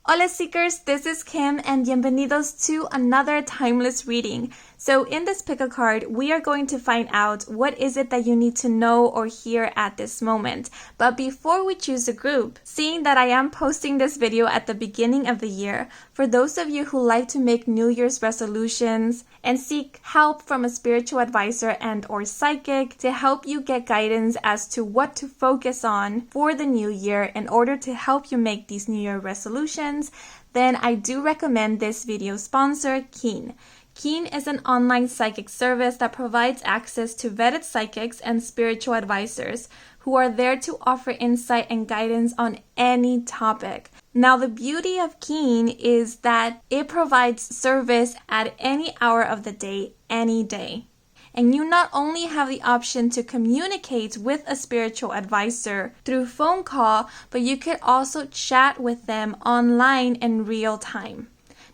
Hola Seekers, this is Kim and bienvenidos to another timeless reading. So in this pick a card, we are going to find out what is it that you need to know or hear at this moment. But before we choose a group, seeing that I am posting this video at the beginning of the year, for those of you who like to make New Year's resolutions and seek help from a spiritual advisor and or psychic to help you get guidance as to what to focus on for the new year in order to help you make these New Year resolutions, then I do recommend this video sponsor, Keen. Keen is an online psychic service that provides access to vetted psychics and spiritual advisors who are there to offer insight and guidance on any topic. Now, the beauty of Keen is that it provides service at any hour of the day, any day. And you not only have the option to communicate with a spiritual advisor through phone call, but you could also chat with them online in real time.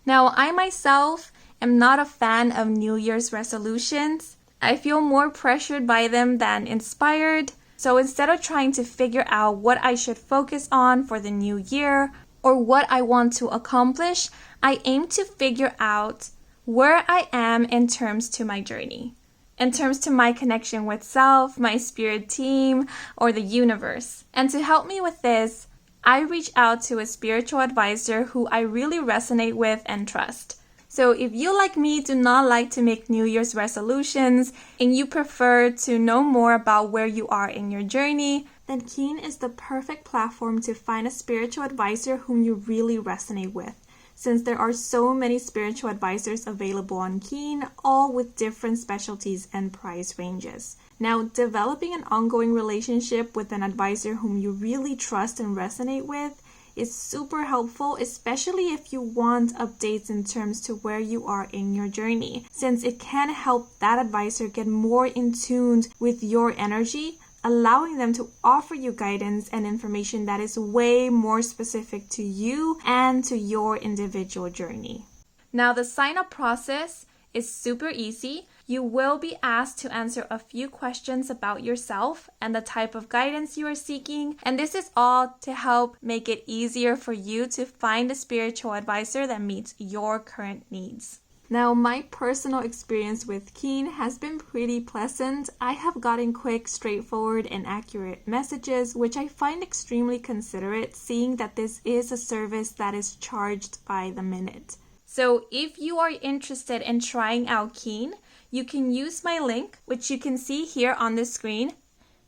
Now, I myself am not a fan of New Year's resolutions. I feel more pressured by them than inspired. So instead of trying to figure out what I should focus on for the new year or what I want to accomplish, I aim to figure out where I am in terms to my journey, in terms to my connection with self, my spirit team, or the universe. And to help me with this, I reach out to a spiritual advisor who I really resonate with and trust. So if you, like me, do not like to make New Year's resolutions and you prefer to know more about where you are in your journey, then Keen is the perfect platform to find a spiritual advisor whom you really resonate with, since there are so many spiritual advisors available on Keen, all with different specialties and price ranges. Now, developing an ongoing relationship with an advisor whom you really trust and resonate with is super helpful, especially if you want updates in terms to where you are in your journey, since it can help that advisor get more in tune with your energy, allowing them to offer you guidance and information that is way more specific to you and to your individual journey. Now, the sign-up process is super easy. You will be asked to answer a few questions about yourself and the type of guidance you are seeking, and this is all to help make it easier for you to find a spiritual advisor that meets your current needs. Now, my personal experience with Keen has been pretty pleasant. I have gotten quick, straightforward, and accurate messages, which I find extremely considerate, seeing that this is a service that is charged by the minute. So if you are interested in trying out Keen, you can use my link, which you can see here on the screen,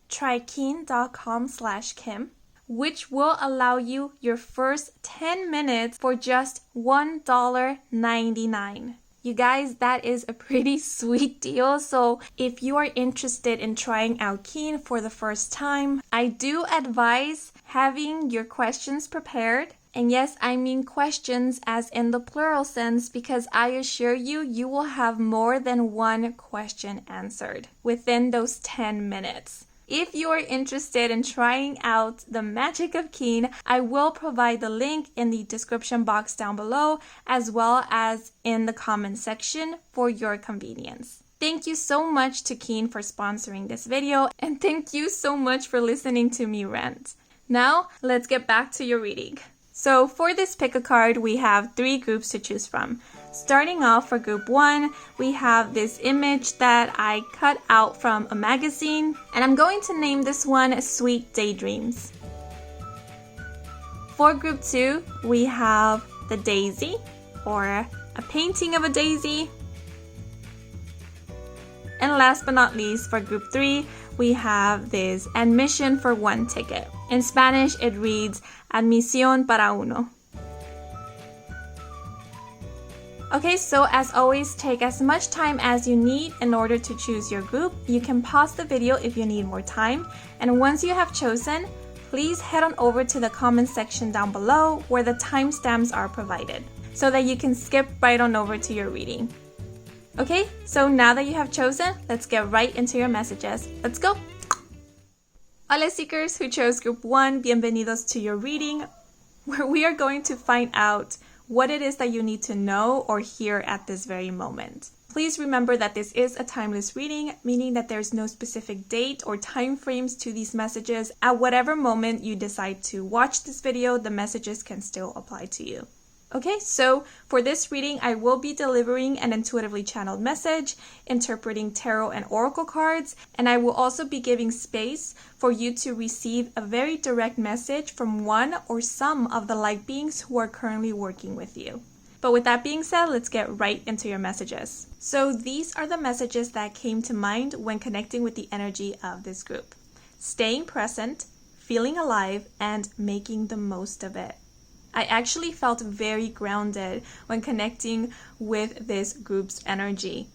trykeen.com/Kim, which will allow you your first 10 minutes for just $1.99. You guys, that is a pretty sweet deal. So if you are interested in trying out Keen for the first time, I do advise having your questions prepared. And yes, I mean questions as in the plural sense, because I assure you, you will have more than one question answered within those 10 minutes. If you are interested in trying out the magic of Keen, I will provide the link in the description box down below, as well as in the comment section for your convenience. Thank you so much to Keen for sponsoring this video, and thank you so much for listening to me rant. Now, let's get back to your reading. So for this pick a card, we have 3 groups to choose from. Starting off for group 1, we have this image that I cut out from a magazine, and I'm going to name this one Sweet Daydreams. For group 2, we have the daisy, or a painting of a daisy. And last but not least, for group 3, we have this admission for 1 ticket. In Spanish, it reads Admisión para uno. Okay, so as always, take as much time as you need in order to choose your group. You can pause the video if you need more time. And once you have chosen, please head on over to the comment section down below where the timestamps are provided, so that you can skip right on over to your reading. Okay, so now that you have chosen, let's get right into your messages. Let's go! Hola Seekers who chose group 1, bienvenidos to your reading, where we are going to find out what it is that you need to know or hear at this very moment. Please remember that this is a timeless reading, meaning that there's no specific date or time frames to these messages. At whatever moment you decide to watch this video, the messages can still apply to you. Okay, so for this reading, I will be delivering an intuitively channeled message, interpreting tarot and oracle cards, and I will also be giving space for you to receive a very direct message from one or some of the light beings who are currently working with you. But with that being said, let's get right into your messages. So these are the messages that came to mind when connecting with the energy of this group. Staying present, feeling alive, and making the most of it. I actually felt very grounded when connecting with this group's energy.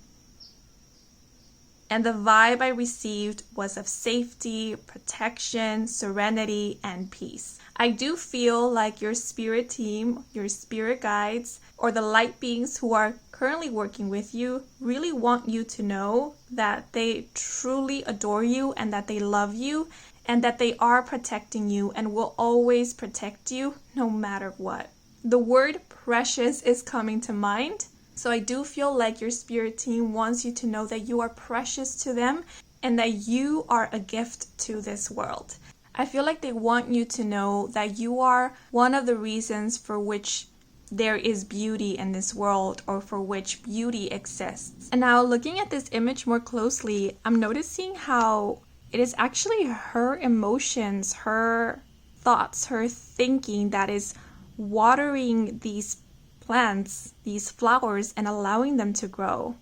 And the vibe I received was of safety, protection, serenity, and peace. I do feel like your spirit team, your spirit guides, or the light beings who are currently working with you really want you to know that they truly adore you and that they love you and that they are protecting you and will always protect you no matter what. The word precious is coming to mind. So I do feel like your spirit team wants you to know that you are precious to them and that you are a gift to this world. I feel like they want you to know that you are one of the reasons for which there is beauty in this world or for which beauty exists. And now looking at this image more closely, I'm noticing how it is actually her emotions, her thoughts, her thinking that is watering these plants, these flowers, and allowing them to grow.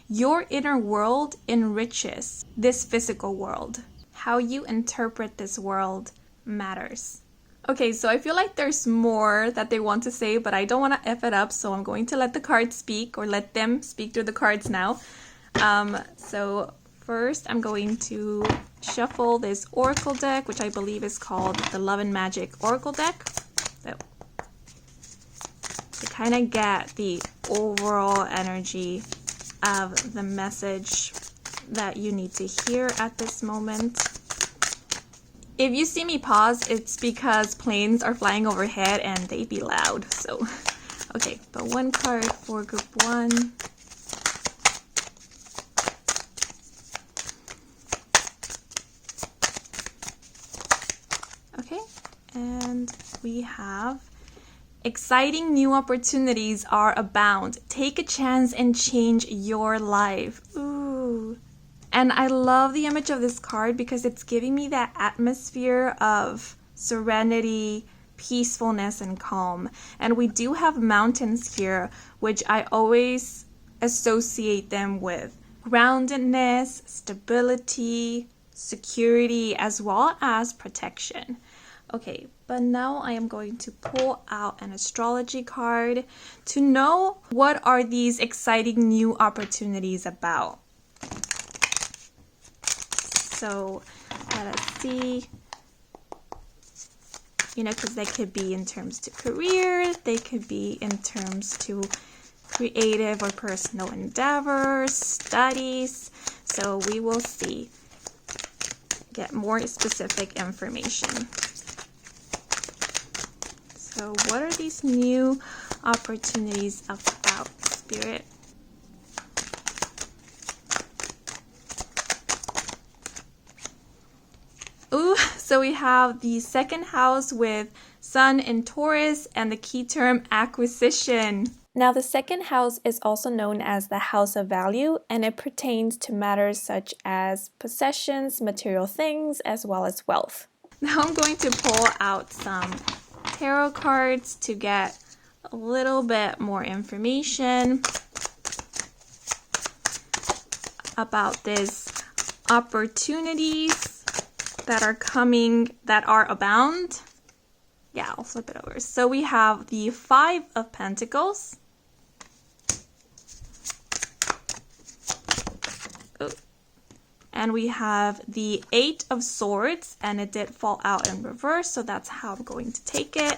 Your inner world enriches this physical world. How you interpret this world matters. Okay, so I feel like there's more that they want to say, but I don't want to F it up, so I'm going to let the cards speak, or let them speak through the cards now. So first, I'm going to shuffle this oracle deck, which I believe is called the Love and Magic Oracle deck. So, to kind of get the overall energy of the message that you need to hear at this moment. If you see me pause, it's because planes are flying overhead and they be loud. So, okay, but one card for group one. Okay, and we have exciting new opportunities are abound. Take a chance and change your life. Ooh. And I love the image of this card because it's giving me that atmosphere of serenity, peacefulness, and calm. And we do have mountains here, which I always associate them with groundedness, stability, security, as well as protection. Okay, but now I am going to pull out an astrology card to know what are these exciting new opportunities about. So let us see, because they could be in terms to career, they could be in terms to creative or personal endeavors, studies. So we will see, get more specific information. So what are these new opportunities about, Spirit? Ooh, so we have the second house with Sun in Taurus and the key term acquisition. Now the second house is also known as the house of value, and it pertains to matters such as possessions, material things, as well as wealth. Now I'm going to pull out some tarot cards to get a little bit more information about these opportunities that are coming, that are abound. Yeah, I'll flip it over. So we have the Five of Pentacles. Oh. And we have the Eight of Swords, and it did fall out in reverse, so that's how I'm going to take it.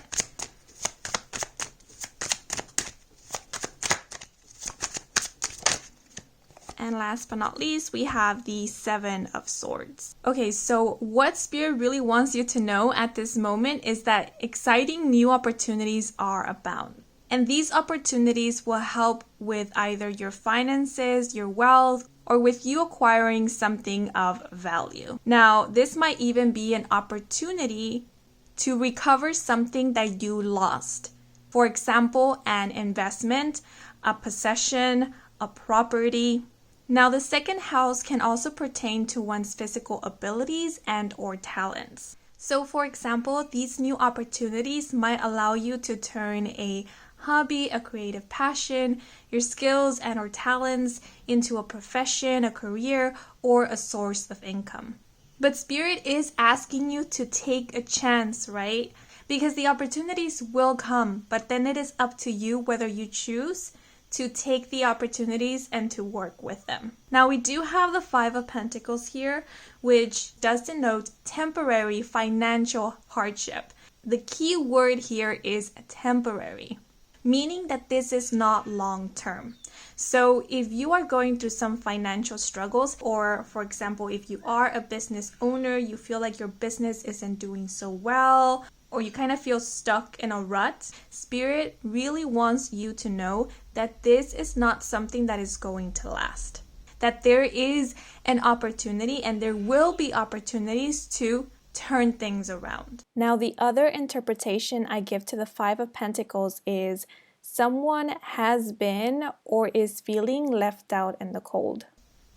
And last but not least, we have the Seven of Swords. Okay, so what Spirit really wants you to know at this moment is that exciting new opportunities are abound. And these opportunities will help with either your finances, your wealth, or with you acquiring something of value. Now, this might even be an opportunity to recover something that you lost. For example, an investment, a possession, a property. Now, the second house can also pertain to one's physical abilities and or talents. So, for example, these new opportunities might allow you to turn a hobby, a creative passion, your skills and or talents into a profession, a career, or a source of income. But Spirit is asking you to take a chance, right? Because the opportunities will come, but then it is up to you whether you choose to take the opportunities and to work with them. Now, we do have the Five of Pentacles here, which does denote temporary financial hardship. The key word here is temporary, meaning that this is not long term. So if you are going through some financial struggles, or for example, if you are a business owner, you feel like your business isn't doing so well, or you kind of feel stuck in a rut, Spirit really wants you to know that this is not something that is going to last. That there is an opportunity and there will be opportunities to turn things around. Now, the other interpretation I give to the Five of Pentacles is someone has been or is feeling left out in the cold.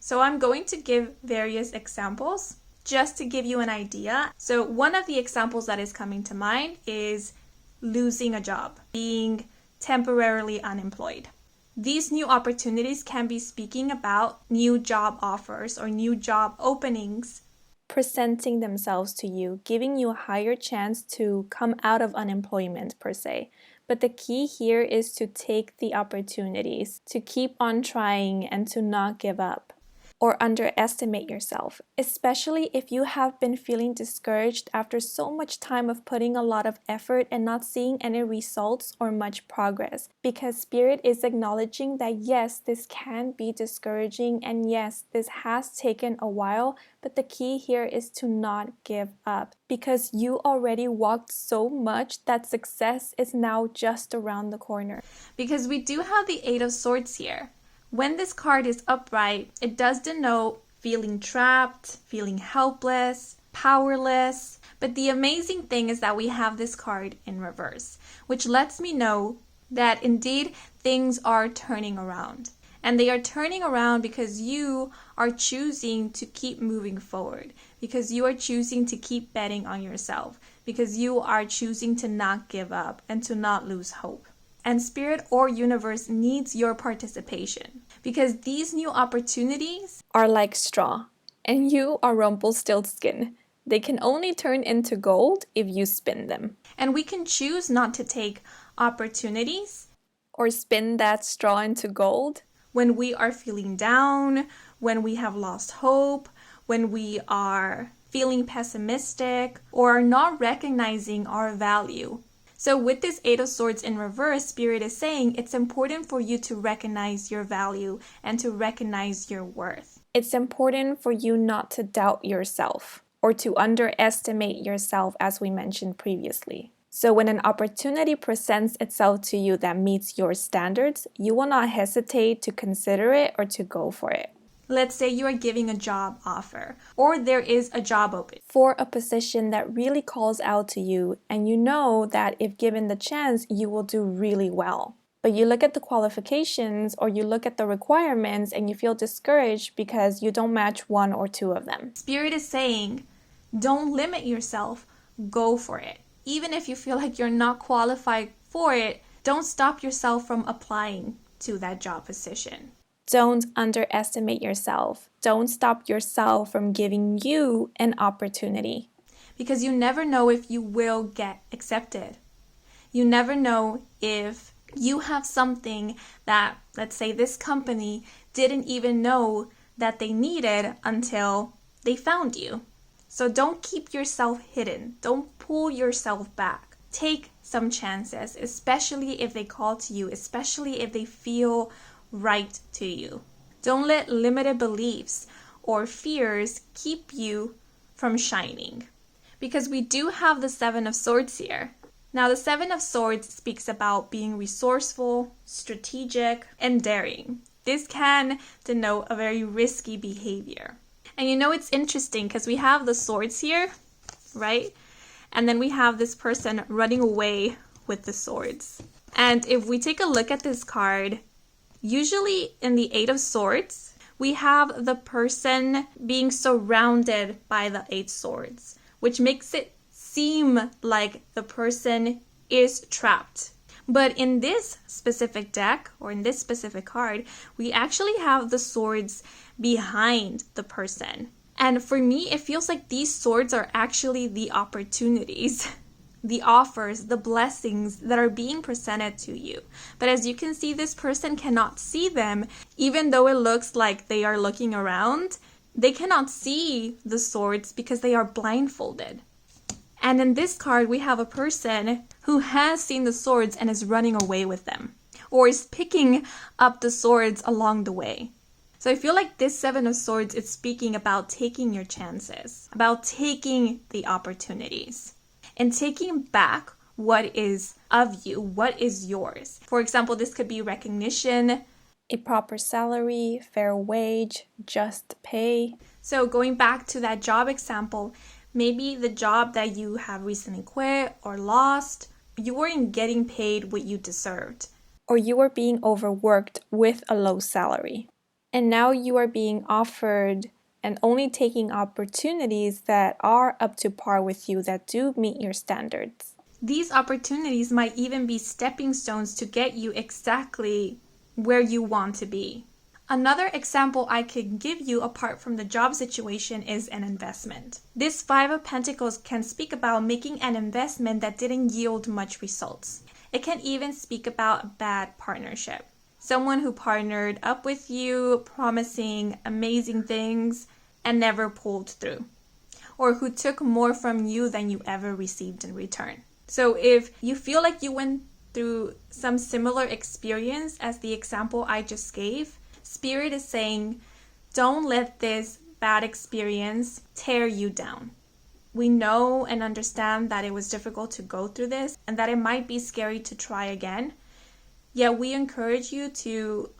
So I'm going to give various examples just to give you an idea. So one of the examples that is coming to mind is losing a job, being temporarily unemployed. These new opportunities can be speaking about new job offers or new job openings presenting themselves to you, giving you a higher chance to come out of unemployment per se. But the key here is to take the opportunities, to keep on trying and to not give up or underestimate yourself, especially if you have been feeling discouraged after so much time of putting a lot of effort and not seeing any results or much progress. Because Spirit is acknowledging that yes, this can be discouraging and yes, this has taken a while, but the key here is to not give up because you already walked so much that success is now just around the corner. Because we do have the Eight of Swords here. When this card is upright, it does denote feeling trapped, feeling helpless, powerless. But the amazing thing is that we have this card in reverse, which lets me know that indeed things are turning around. And they are turning around because you are choosing to keep moving forward, because you are choosing to keep betting on yourself, because you are choosing to not give up and to not lose hope. And Spirit or universe needs your participation because these new opportunities are like straw and you are Rumpelstiltskin. They can only turn into gold if you spin them. And we can choose not to take opportunities or spin that straw into gold when we are feeling down, when we have lost hope, when we are feeling pessimistic or are not recognizing our value. So with this Eight of Swords in reverse, Spirit is saying it's important for you to recognize your value and to recognize your worth. It's important for you not to doubt yourself or to underestimate yourself, as we mentioned previously. So when an opportunity presents itself to you that meets your standards, you will not hesitate to consider it or to go for it. Let's say you are giving a job offer or there is a job open for a position that really calls out to you and you know that if given the chance, you will do really well. But you look at the qualifications or you look at the requirements and you feel discouraged because you don't match one or two of them. Spirit is saying, don't limit yourself, go for it. Even if you feel like you're not qualified for it, don't stop yourself from applying to that job position. Don't underestimate yourself. Don't stop yourself from giving you an opportunity. Because you never know if you will get accepted. You never know if you have something that, let's say this company didn't even know that they needed until they found you. So don't keep yourself hidden. Don't pull yourself back. Take some chances, especially if they call to you, especially if they feel right to you. Don't let limited beliefs or fears keep you from shining. Because we do have the Seven of Swords here. Now, the Seven of Swords speaks about being resourceful, strategic, and daring. This can denote a very risky behavior. And you know, it's interesting because we have the swords here, right? And then we have this person running away with the swords. And if we take a look at this card, usually in the Eight of Swords, we have the person being surrounded by the Eight Swords, which makes it seem like the person is trapped. But in this specific deck, or in this specific card, we actually have the swords behind the person. And for me, it feels like these swords are actually the opportunities, the offers, the blessings that are being presented to you. But as you can see, this person cannot see them, even though it looks like they are looking around. They cannot see the swords because they are blindfolded. And in this card, we have a person who has seen the swords and is running away with them, or is picking up the swords along the way. So I feel like this Seven of Swords is speaking about taking your chances, about taking the opportunities, and taking back what is of you, what is yours. For example, this could be recognition, a proper salary, fair wage, just pay. So going back to that job example, maybe the job that you have recently quit or lost, you weren't getting paid what you deserved, or you were being overworked with a low salary. And now you are being offered and only taking opportunities that are up to par with you, that do meet your standards. These opportunities might even be stepping stones to get you exactly where you want to be. Another example I could give you apart from the job situation is an investment. This Five of Pentacles can speak about making an investment that didn't yield much results. It can even speak about a bad partnership. Someone who partnered up with you, promising amazing things, and never pulled through. Or who took more from you than you ever received in return. So if you feel like you went through some similar experience as the example I just gave, Spirit is saying, don't let this bad experience tear you down. We know and understand that it was difficult to go through this and that it might be scary to try again. Yet we encourage you to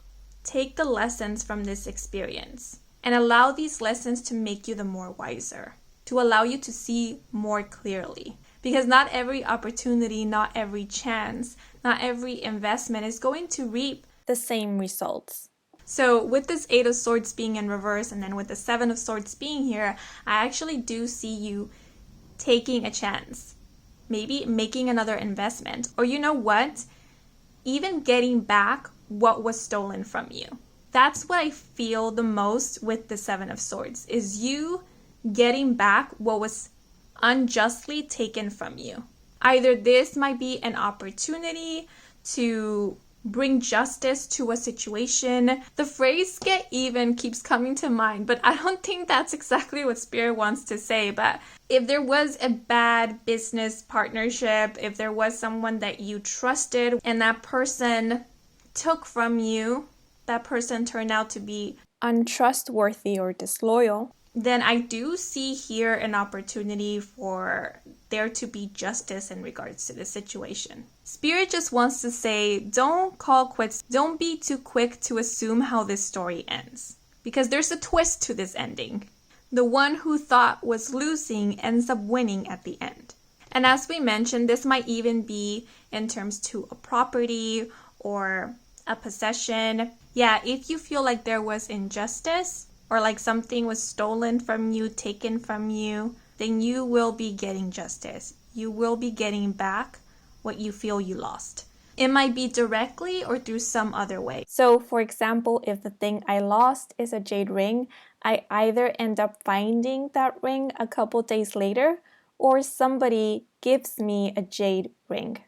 take the lessons from this experience and allow these lessons to make you the more wiser, to allow you to see more clearly. Because not every opportunity, not every chance, not every investment is going to reap the same results. So with this Eight of Swords being in reverse and then with the Seven of Swords being here, I actually do see you taking a chance. Maybe making another investment. Or you know what? Even getting back what was stolen from you. That's what I feel the most with the Seven of Swords, is you getting back what was unjustly taken from you. Either this might be an opportunity to bring justice to a situation. The phrase "get even" keeps coming to mind, but I don't think that's exactly what Spirit wants to say. But if there was a bad business partnership, if there was someone that you trusted and that person took from you, that person turned out to be untrustworthy or disloyal, then I do see here an opportunity for there to be justice in regards to the situation. Spirit just wants to say, don't call quits. Don't be too quick to assume how this story ends, because there's a twist to this ending. The one who thought was losing ends up winning at the end. And as we mentioned, this might even be in terms to a property or a possession. Yeah, if you feel like there was injustice, or like something was stolen from you, taken from you, then you will be getting justice. You will be getting back what you feel you lost. It might be directly or through some other way. So for example, if the thing I lost is a jade ring, I either end up finding that ring a couple days later, or somebody gives me a jade ring.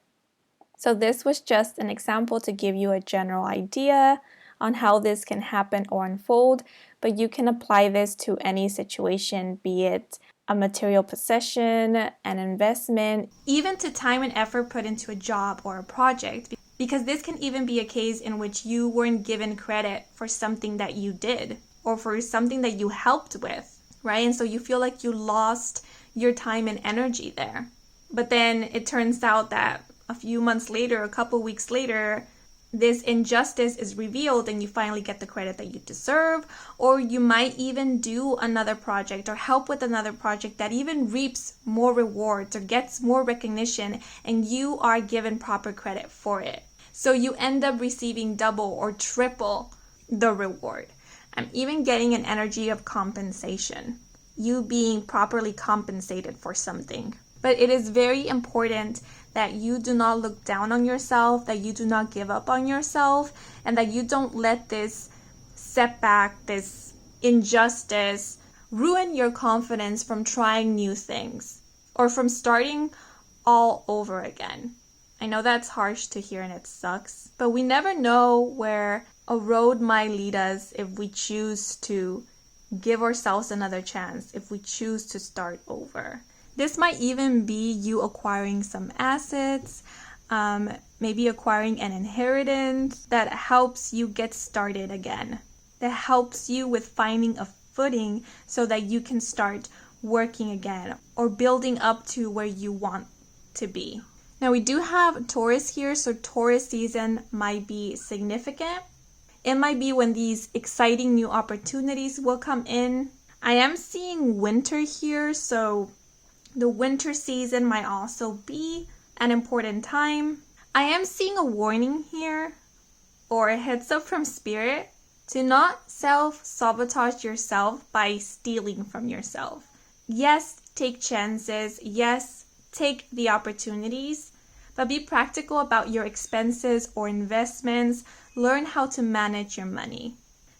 So this was just an example to give you a general idea on how this can happen or unfold, but you can apply this to any situation, be it a material possession, an investment, even to time and effort put into a job or a project, because this can even be a case in which you weren't given credit for something that you did or for something that you helped with, right? And so you feel like you lost your time and energy there. But then it turns out that a few months later, a couple weeks later, this injustice is revealed and you finally get the credit that you deserve. Or you might even do another project or help with another project that even reaps more rewards or gets more recognition, and you are given proper credit for it. So you end up receiving double or triple the reward. I'm even getting an energy of compensation, you being properly compensated for something. But it is very important that you do not look down on yourself, that you do not give up on yourself, and that you don't let this setback, this injustice, ruin your confidence from trying new things or from starting all over again. I know that's harsh to hear and it sucks, but we never know where a road might lead us if we choose to give ourselves another chance, if we choose to start over. This might even be you acquiring some assets, maybe acquiring an inheritance that helps you get started again, that helps you with finding a footing so that you can start working again or building up to where you want to be. Now we do have Taurus here, so Taurus season might be significant. It might be when these exciting new opportunities will come in. I am seeing winter here, so the winter season might also be an important time. I am seeing a warning here or a heads up from spirit to not self-sabotage yourself by stealing from yourself. Yes, take chances. Yes, take the opportunities, but be practical about your expenses or investments. Learn how to manage your money.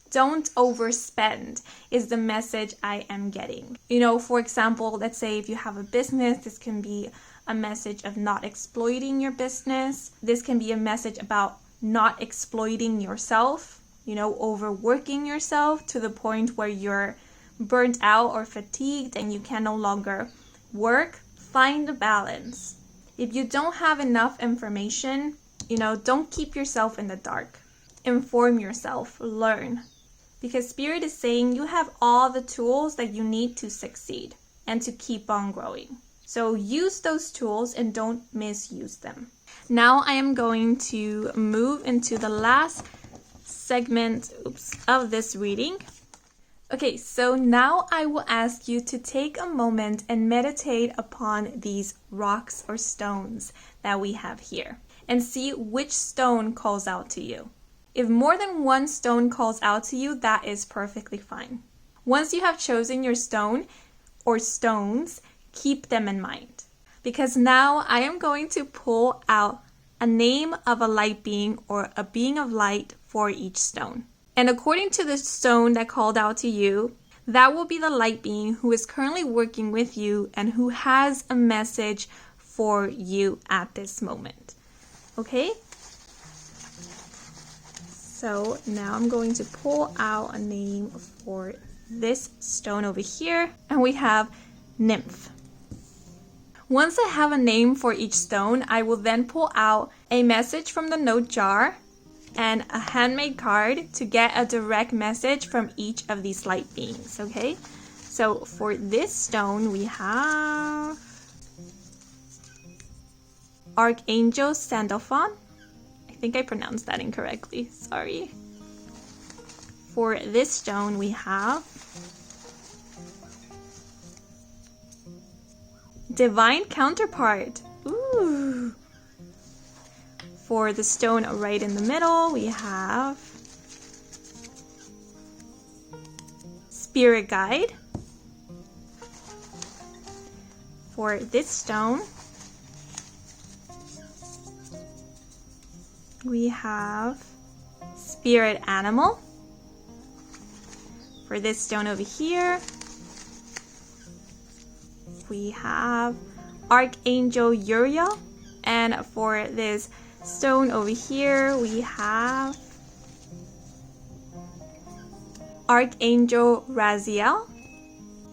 Don't overspend is the message I am getting. For example, let's say if you have a business, this can be a message of not exploiting your business. This can be a message about not exploiting yourself, overworking yourself to the point where you're burnt out or fatigued and you can no longer work. Find a balance. If you don't have enough information, don't keep yourself in the dark. Inform yourself, learn. Because Spirit is saying you have all the tools that you need to succeed and to keep on growing. So use those tools and don't misuse them. Now I am going to move into the last segment of this reading. Okay, so now I will ask you to take a moment and meditate upon these rocks or stones that we have here and see which stone calls out to you. If more than one stone calls out to you, that is perfectly fine. Once you have chosen your stone or stones, keep them in mind. Because now I am going to pull out a name of a light being or a being of light for each stone. And according to the stone that called out to you, that will be the light being who is currently working with you and who has a message for you at this moment. Okay? So now I'm going to pull out a name for this stone over here, and we have Nymph. Once I have a name for each stone, I will then pull out a message from the note jar and a handmade card to get a direct message from each of these light beings, okay? So for this stone, we have Archangel Sandalphon. I think I pronounced that incorrectly, sorry. For this stone, we have Divine Counterpart. Ooh. For the stone right in the middle, we have Spirit Guide. For this stone, we have Spirit Animal. For this stone over here, we have Archangel Uriel. And for this stone over here, we have Archangel Raziel.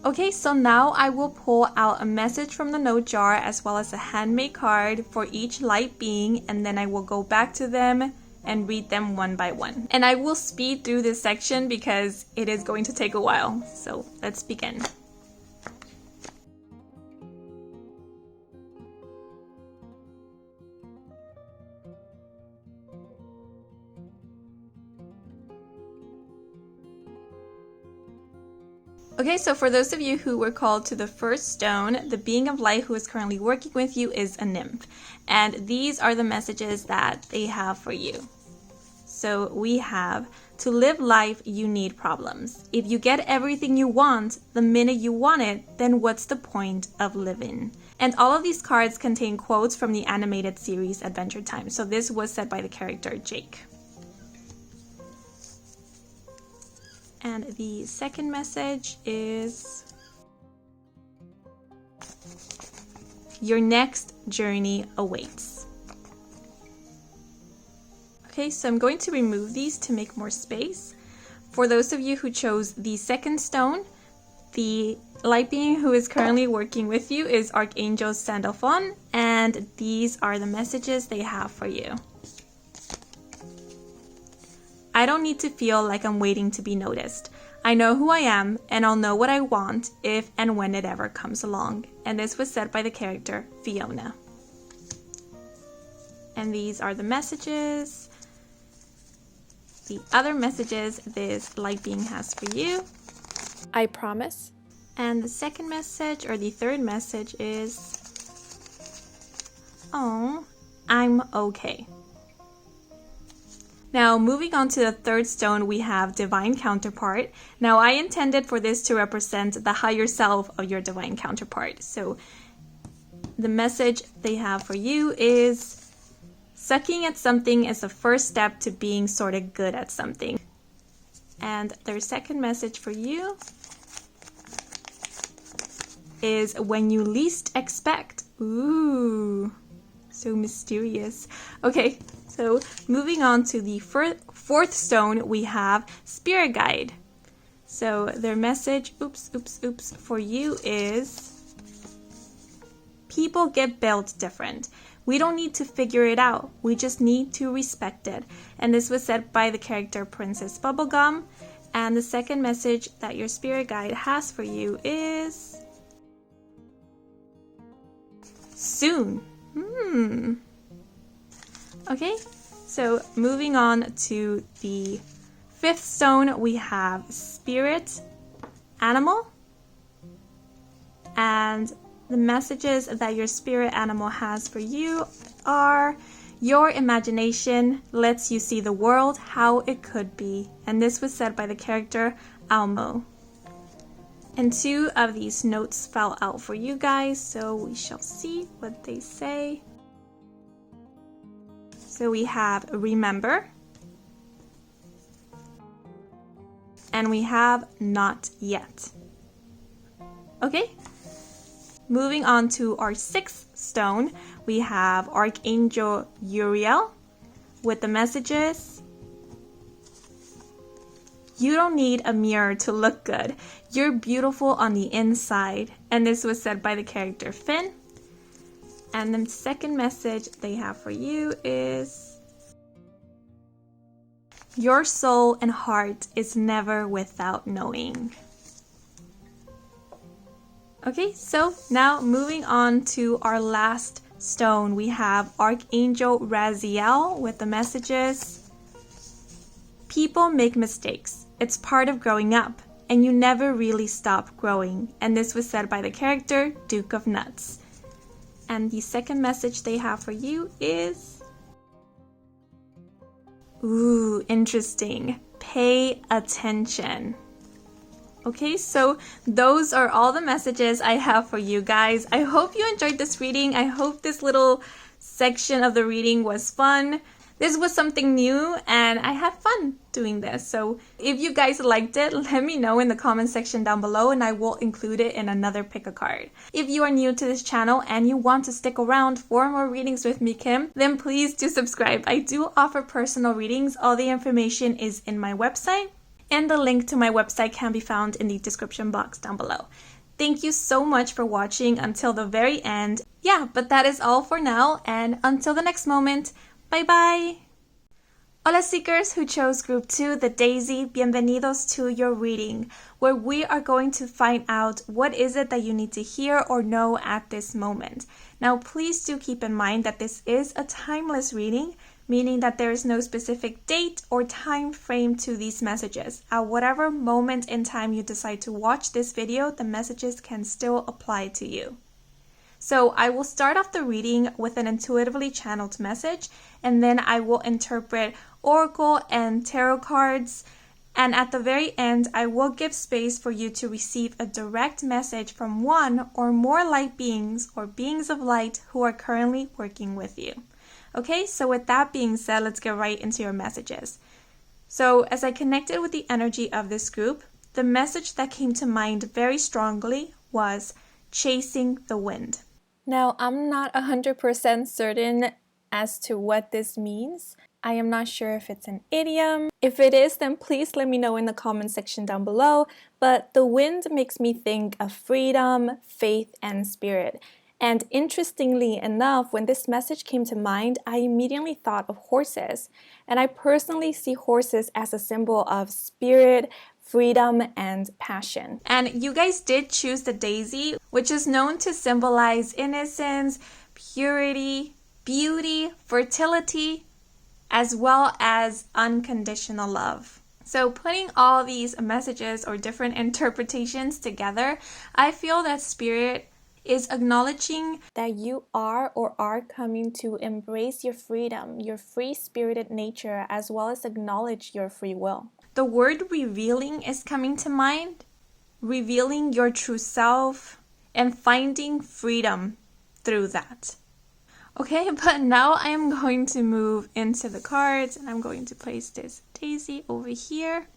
Okay, so now I will pull out a message from the note jar as well as a handmade card for each light being, and then I will go back to them and read them one by one. And I will speed through this section because it is going to take a while. So let's begin. Okay, so for those of you who were called to the first stone, the being of light who is currently working with you is a nymph. And these are the messages that they have for you. So we have, to live life, you need problems. If you get everything you want the minute you want it, then what's the point of living? And all of these cards contain quotes from the animated series Adventure Time. So this was said by the character Jake. And the second message is, your next journey awaits. Okay, so I'm going to remove these to make more space. For those of you who chose the second stone, the light being who is currently working with you is Archangel Sandalphon, and these are the messages they have for you. I don't need to feel like I'm waiting to be noticed. I know who I am, and I'll know what I want if and when it ever comes along. And this was said by the character Fiona. And these are the messages. The other messages this light being has for you. I promise. And the second message, or the third message, is, oh, I'm okay. Now, moving on to the third stone, we have Divine Counterpart. Now, I intended for this to represent the higher self of your divine counterpart. So, the message they have for you is, sucking at something is the first step to being sort of good at something. And their second message for you is, when you least expect. Ooh, so mysterious. Okay. So moving on to the fourth stone, we have Spirit Guide. So their message, for you is, people get built different. We don't need to figure it out. We just need to respect it. And this was said by the character Princess Bubblegum. And the second message that your Spirit Guide has for you is, soon. Okay, so moving on to the fifth stone, we have Spirit Animal. And the messages that your spirit animal has for you are, your imagination lets you see the world how it could be. And this was said by the character Almo. And two of these notes fell out for you guys, so we shall see what they say. So we have remember, and we have not yet. Okay, moving on to our sixth stone, we have Archangel Uriel with the messages, you don't need a mirror to look good. You're beautiful on the inside. And this was said by the character Finn. And the second message they have for you is, your soul and heart is never without knowing. Okay, so now moving on to our last stone, we have Archangel Raziel with the messages, people make mistakes. It's part of growing up, and you never really stop growing. And this was said by the character Duke of Nuts. And the second message they have for you is, ooh, interesting. Pay attention. Okay, so those are all the messages I have for you guys. I hope you enjoyed this reading. I hope this little section of the reading was fun. This was something new and I had fun doing this. So if you guys liked it, let me know in the comment section down below and I will include it in another pick a card. If you are new to this channel and you want to stick around for more readings with me, Kim, then please do subscribe. I do offer personal readings. All the information is in my website and the link to my website can be found in the description box down below. Thank you so much for watching until the very end. Yeah, but that is all for now and until the next moment, bye-bye! Hola Seekers who chose Group 2, the Daisy, bienvenidos to your reading, where we are going to find out what is it that you need to hear or know at this moment. Now please do keep in mind that this is a timeless reading, meaning that there is no specific date or time frame to these messages. At whatever moment in time you decide to watch this video, the messages can still apply to you. So I will start off the reading with an intuitively channeled message, and then I will interpret oracle and tarot cards. And at the very end, I will give space for you to receive a direct message from one or more light beings or beings of light who are currently working with you. Okay, so with that being said, let's get right into your messages. So as I connected with the energy of this group, the message that came to mind very strongly was chasing the wind. Now, I'm not 100% certain as to what this means. I am not sure if it's an idiom. If it is, then please let me know in the comment section down below. But the wind makes me think of freedom, faith, and spirit. And interestingly enough, when this message came to mind, I immediately thought of horses. And I personally see horses as a symbol of spirit, freedom, and passion. And you guys did choose the daisy, which is known to symbolize innocence, purity, beauty, fertility, as well as unconditional love. So putting all these messages or different interpretations together, I feel that Spirit is acknowledging that you are or are coming to embrace your freedom, your free-spirited nature, as well as acknowledge your free will. The word revealing is coming to mind, revealing your true self and finding freedom through that. Okay, but now I am going to move into the cards and I'm going to place this daisy over here.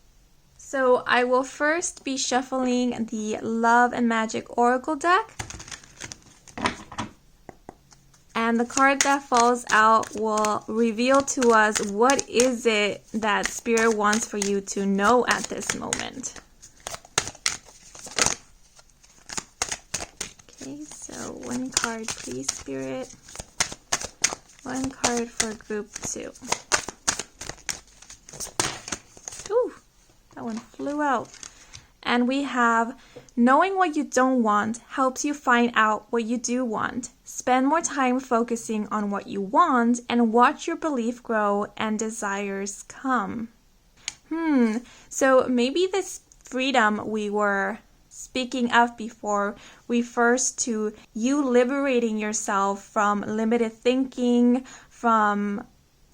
So I will first be shuffling the Love and Magic Oracle deck. And the card that falls out will reveal to us what is it that Spirit wants for you to know at this moment. Okay, so one card please, Spirit. One card for group 2. Ooh, that one flew out. And we have, knowing what you don't want helps you find out what you do want. Spend more time focusing on what you want and watch your belief grow and desires come. So maybe this freedom we were speaking of before refers to you liberating yourself from limited thinking, from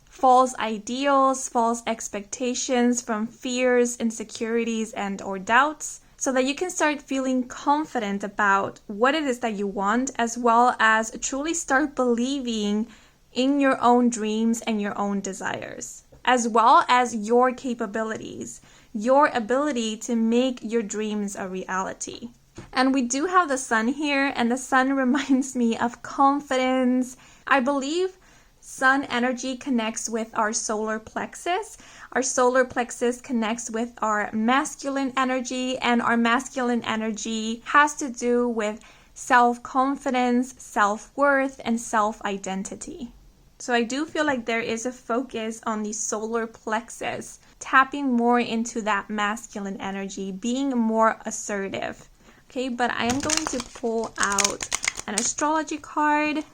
false ideals, false expectations, from fears, insecurities, and or doubts, so that you can start feeling confident about what it is that you want, as well as truly start believing in your own dreams and your own desires, as well as your capabilities, your ability to make your dreams a reality. And we do have the sun here, and the sun reminds me of confidence. I believe sun energy connects with our solar plexus. Our solar plexus connects with our masculine energy, and our masculine energy has to do with self-confidence, self-worth, and self-identity. So I do feel like there is a focus on the solar plexus, tapping more into that masculine energy, being more assertive. Okay, but I am going to pull out an astrology card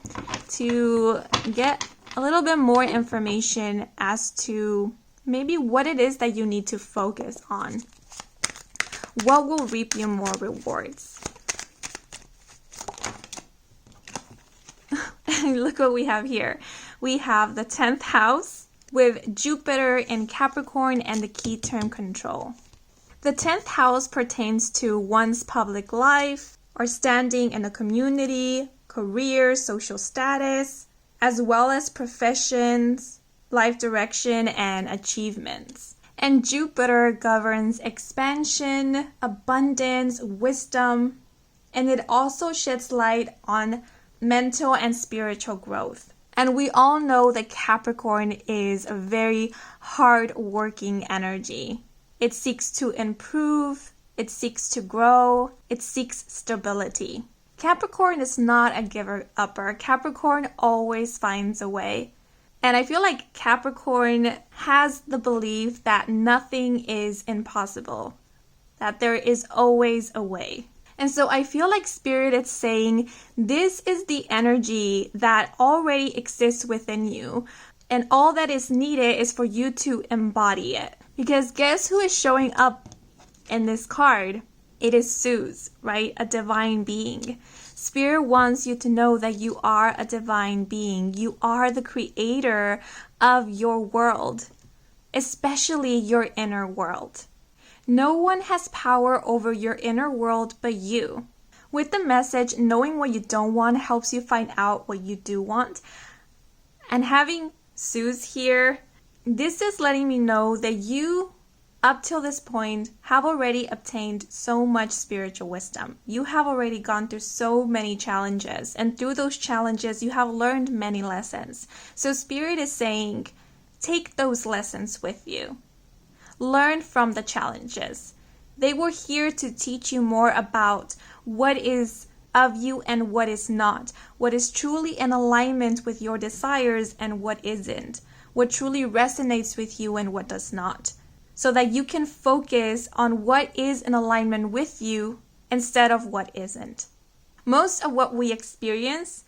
to get a little bit more information as to maybe what it is that you need to focus on. What will reap you more rewards? Look what we have here. We have the 10th house with Jupiter in Capricorn and the key term control. The 10th house pertains to one's public life or standing in a community, career, social status, as well as professions, life direction, and achievements. And Jupiter governs expansion, abundance, wisdom, and it also sheds light on mental and spiritual growth. And we all know that Capricorn is a very hard-working energy. It seeks to improve, it seeks to grow, it seeks stability. Capricorn is not a giver-upper. Capricorn always finds a way. And I feel like Capricorn has the belief that nothing is impossible, that there is always a way. And so I feel like Spirit is saying this is the energy that already exists within you. And all that is needed is for you to embody it. Because guess who is showing up in this card? It is Zeus, right? A divine being. Spirit wants you to know that you are a divine being. You are the creator of your world, especially your inner world. No one has power over your inner world but you. With the message, knowing what you don't want helps you find out what you do want. And having Zeus here, this is letting me know that you, up till this point, have already obtained so much spiritual wisdom. You have already gone through so many challenges, and through those challenges, you have learned many lessons. So Spirit is saying, take those lessons with you. Learn from the challenges. They were here to teach you more about what is of you and what is not, what is truly in alignment with your desires and what isn't, what truly resonates with you and what does not, so that you can focus on what is in alignment with you instead of what isn't. Most of what we experience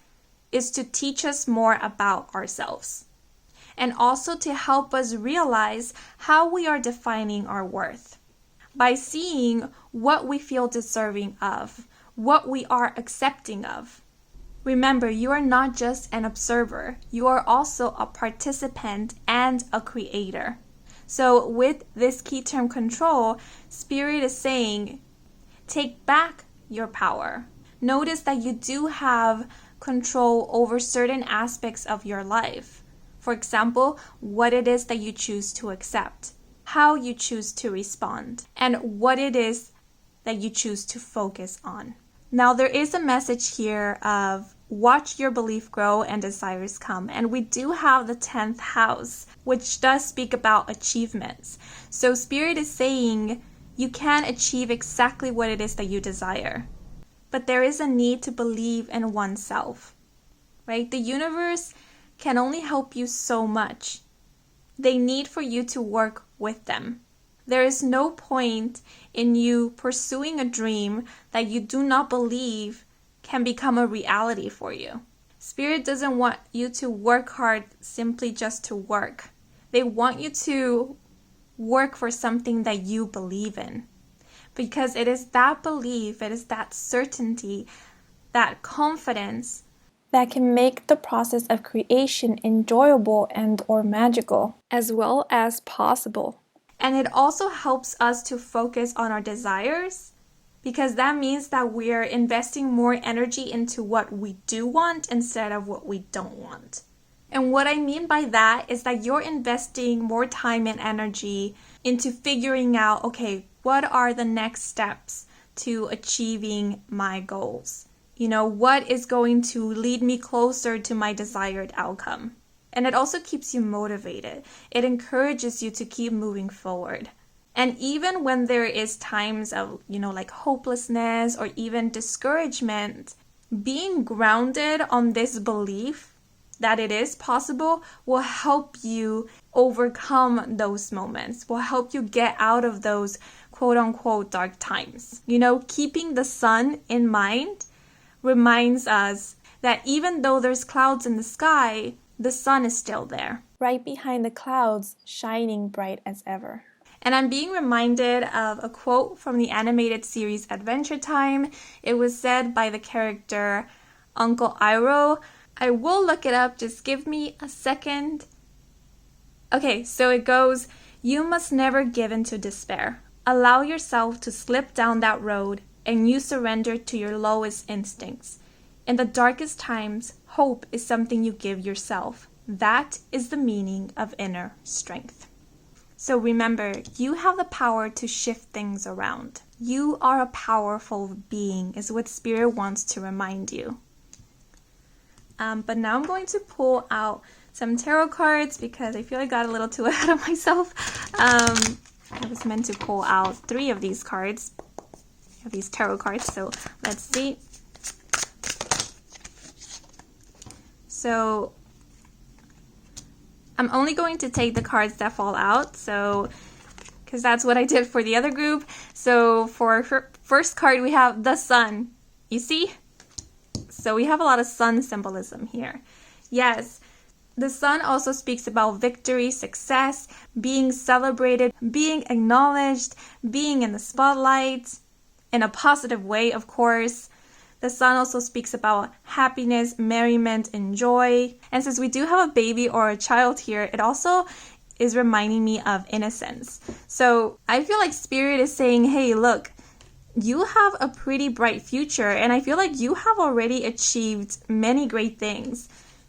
is to teach us more about ourselves, and also to help us realize how we are defining our worth by seeing what we feel deserving of, what we are accepting of. Remember, you are not just an observer, you are also a participant and a creator. So with this key term control, Spirit is saying, take back your power. Notice that you do have control over certain aspects of your life. For example, what it is that you choose to accept, how you choose to respond, and what it is that you choose to focus on. Now, there is a message here of watch your belief grow and desires come. And we do have the 10th house, which does speak about achievements. So Spirit is saying you can achieve exactly what it is that you desire. But there is a need to believe in oneself, right? The universe can only help you so much. They need for you to work with them. There is no point in you pursuing a dream that you do not believe can become a reality for you. Spirit doesn't want you to work hard simply just to work. They want you to work for something that you believe in. Because it is that belief, it is that certainty, that confidence that can make the process of creation enjoyable and or magical, as well as possible. And it also helps us to focus on our desires, because that means that we're investing more energy into what we do want instead of what we don't want. And what I mean by that is that you're investing more time and energy into figuring out, okay, what are the next steps to achieving my goals? You know, what is going to lead me closer to my desired outcome? And it also keeps you motivated. It encourages you to keep moving forward. And even when there is times of, like hopelessness or even discouragement, being grounded on this belief that it is possible will help you overcome those moments, will help you get out of those quote unquote dark times. Keeping the sun in mind reminds us that even though there's clouds in the sky, the sun is still there. Right behind the clouds, shining bright as ever. And I'm being reminded of a quote from the animated series Adventure Time. It was said by the character Uncle Iroh. I will look it up, just give me a second. Okay, so it goes, you must never give in to despair. Allow yourself to slip down that road and you surrender to your lowest instincts. In the darkest times, hope is something you give yourself. That is the meaning of inner strength. So remember, you have the power to shift things around. You are a powerful being, is what Spirit wants to remind you. But now I'm going to pull out some tarot cards because I feel I got a little too ahead of myself. I was meant to pull out 3 of these cards, of these tarot cards. So let's see. So I'm only going to take the cards that fall out, so because that's what I did for the other group. So for first card, we have the sun. You see? So we have a lot of sun symbolism here. Yes, The sun also speaks about victory, success, being celebrated, being acknowledged, being in the spotlight, in a positive way, of course. The sun also speaks about happiness, merriment, and joy. And since we do have a baby or a child here, it also is reminding me of innocence. So I feel like Spirit is saying, hey, look, you have a pretty bright future, and I feel like you have already achieved many great things.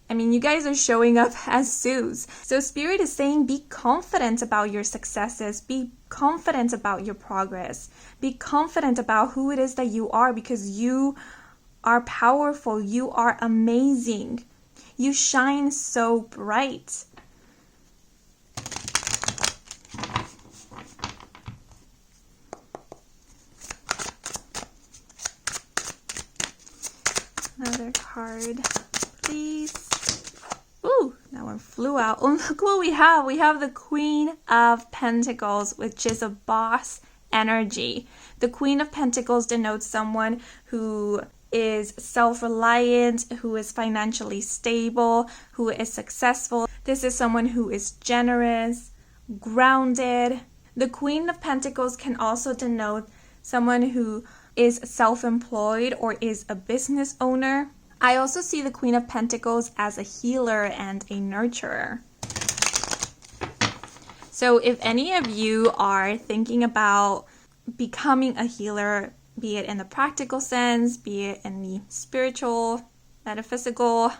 I mean, you guys are showing up as Sues. So Spirit is saying be confident about your successes. Be confident about your progress. Be confident about who it is that you are, because you are powerful. You are amazing. You shine so bright. Another card, please. Ooh, that one flew out. Oh, look what we have. We have the Queen of Pentacles, which is a boss energy. The Queen of Pentacles denotes someone who is self-reliant, who is financially stable, who is successful. This is someone who is generous, grounded. The Queen of Pentacles can also denote someone who is self-employed or is a business owner. I also see the Queen of Pentacles as a healer and a nurturer. So if any of you are thinking about becoming a healer, be it in the practical sense, be it in the spiritual, metaphysical,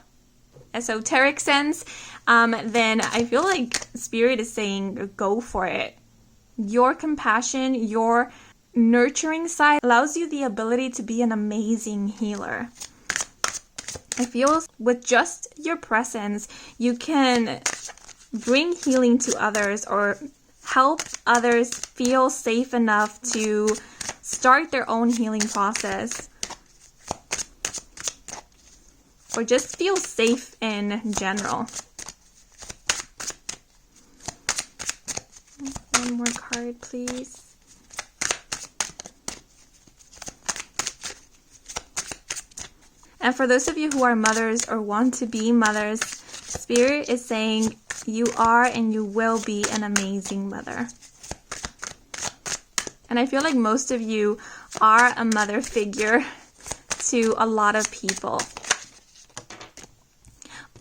esoteric sense, then I feel like Spirit is saying go for it. Your compassion, your nurturing side allows you the ability to be an amazing healer. I feel with just your presence, you can bring healing to others or help others feel safe enough to start their own healing process, or just feel safe in general. One more card, please. And for those of you who are mothers or want to be mothers, Spirit is saying you are and you will be an amazing mother. And I feel like most of you are a mother figure to a lot of people.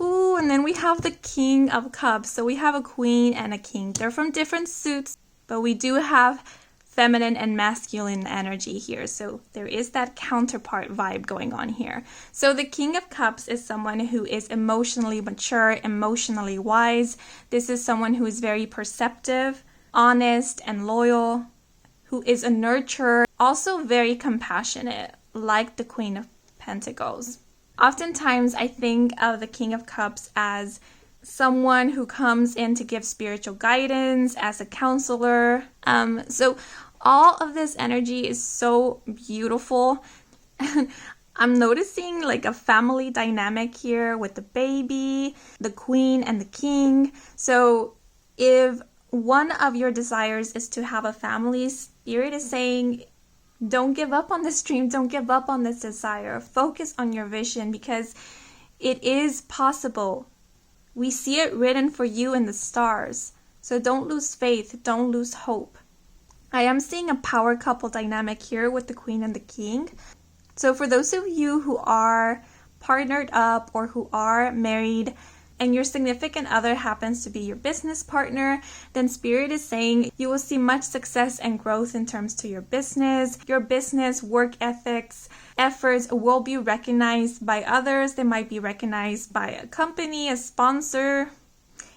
Ooh, and then we have the King of Cups. So we have a queen and a king. They're from different suits, but we do have feminine and masculine energy here. So there is that counterpart vibe going on here. So the King of Cups is someone who is emotionally mature, emotionally wise. This is someone who is very perceptive, honest, and loyal, who is a nurturer, also very compassionate, like the Queen of Pentacles. Oftentimes, I think of the King of Cups as someone who comes in to give spiritual guidance, as a counselor. So all of this energy is so beautiful. I'm noticing like a family dynamic here with the baby, the queen, and the king. So if one of your desires is to have a family, Spirit is saying, don't give up on this dream. Don't give up on this desire. Focus on your vision, because it is possible. We see it written for you in the stars. So don't lose faith. Don't lose hope. I am seeing a power couple dynamic here with the Queen and the King. So for those of you who are partnered up or who are married, and your significant other happens to be your business partner, then Spirit is saying you will see much success and growth in terms to your business. Your business, work ethics, efforts will be recognized by others. They might be recognized by a company, a sponsor.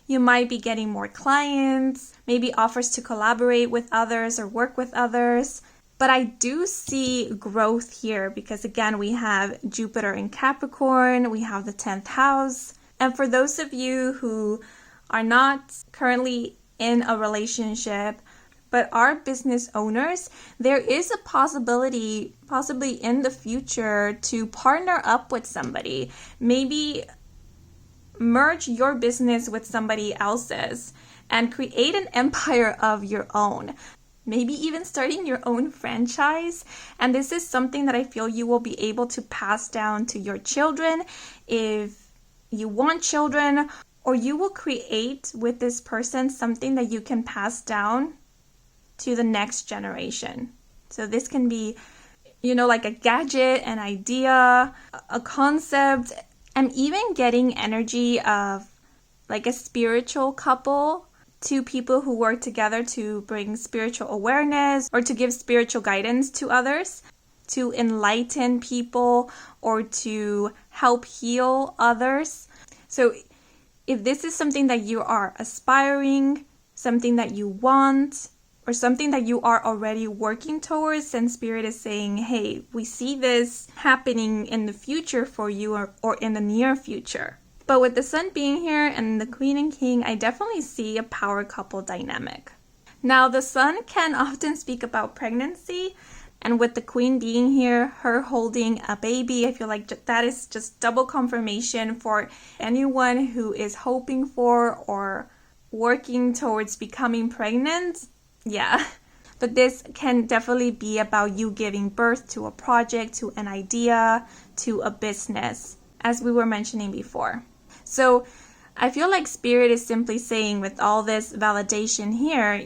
You might be getting more clients, maybe offers to collaborate with others or work with others. But I do see growth here because, again, we have Jupiter in Capricorn, we have the 10th house. And for those of you who are not currently in a relationship but are business owners, there is a possibility, possibly in the future, to partner up with somebody. Maybe merge your business with somebody else's and create an empire of your own. Maybe even starting your own franchise. And this is something that I feel you will be able to pass down to your children if you want children, or you will create with this person something that you can pass down to the next generation. So this can be, like a gadget, an idea, a concept. I'm even getting energy of like a spiritual couple, two people who work together to bring spiritual awareness or to give spiritual guidance to others, to enlighten people or to help heal others. So if this is something that you are aspiring, something that you want, or something that you are already working towards, and Spirit is saying, hey, we see this happening in the future for you or in the near future. But with the Sun being here and the Queen and King, I definitely see a power couple dynamic. Now, the Sun can often speak about pregnancy, and with the Queen being here, her holding a baby, I feel like that is just double confirmation for anyone who is hoping for or working towards becoming pregnant. Yeah, but this can definitely be about you giving birth to a project, to an idea, to a business, as we were mentioning before. So I feel like Spirit is simply saying with all this validation here,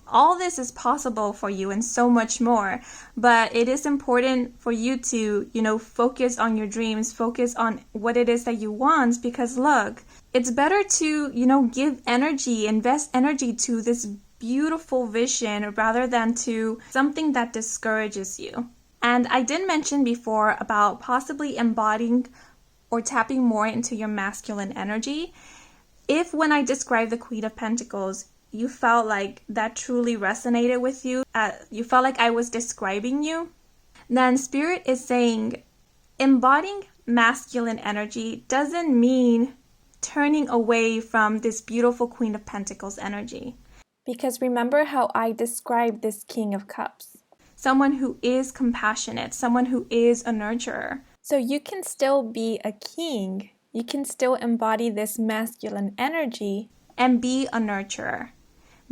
all this is possible for you and so much more. But it is important for you to, focus on your dreams, focus on what it is that you want, because look, it's better to, give energy, invest energy to this beautiful vision rather than to something that discourages you. And I did mention before about possibly embodying or tapping more into your masculine energy. If when I described the Queen of Pentacles, you felt like that truly resonated with you, you felt like I was describing you, then Spirit is saying embodying masculine energy doesn't mean turning away from this beautiful Queen of Pentacles energy. Because remember how I described this King of Cups. Someone who is compassionate, someone who is a nurturer. So you can still be a king. You can still embody this masculine energy. And be a nurturer.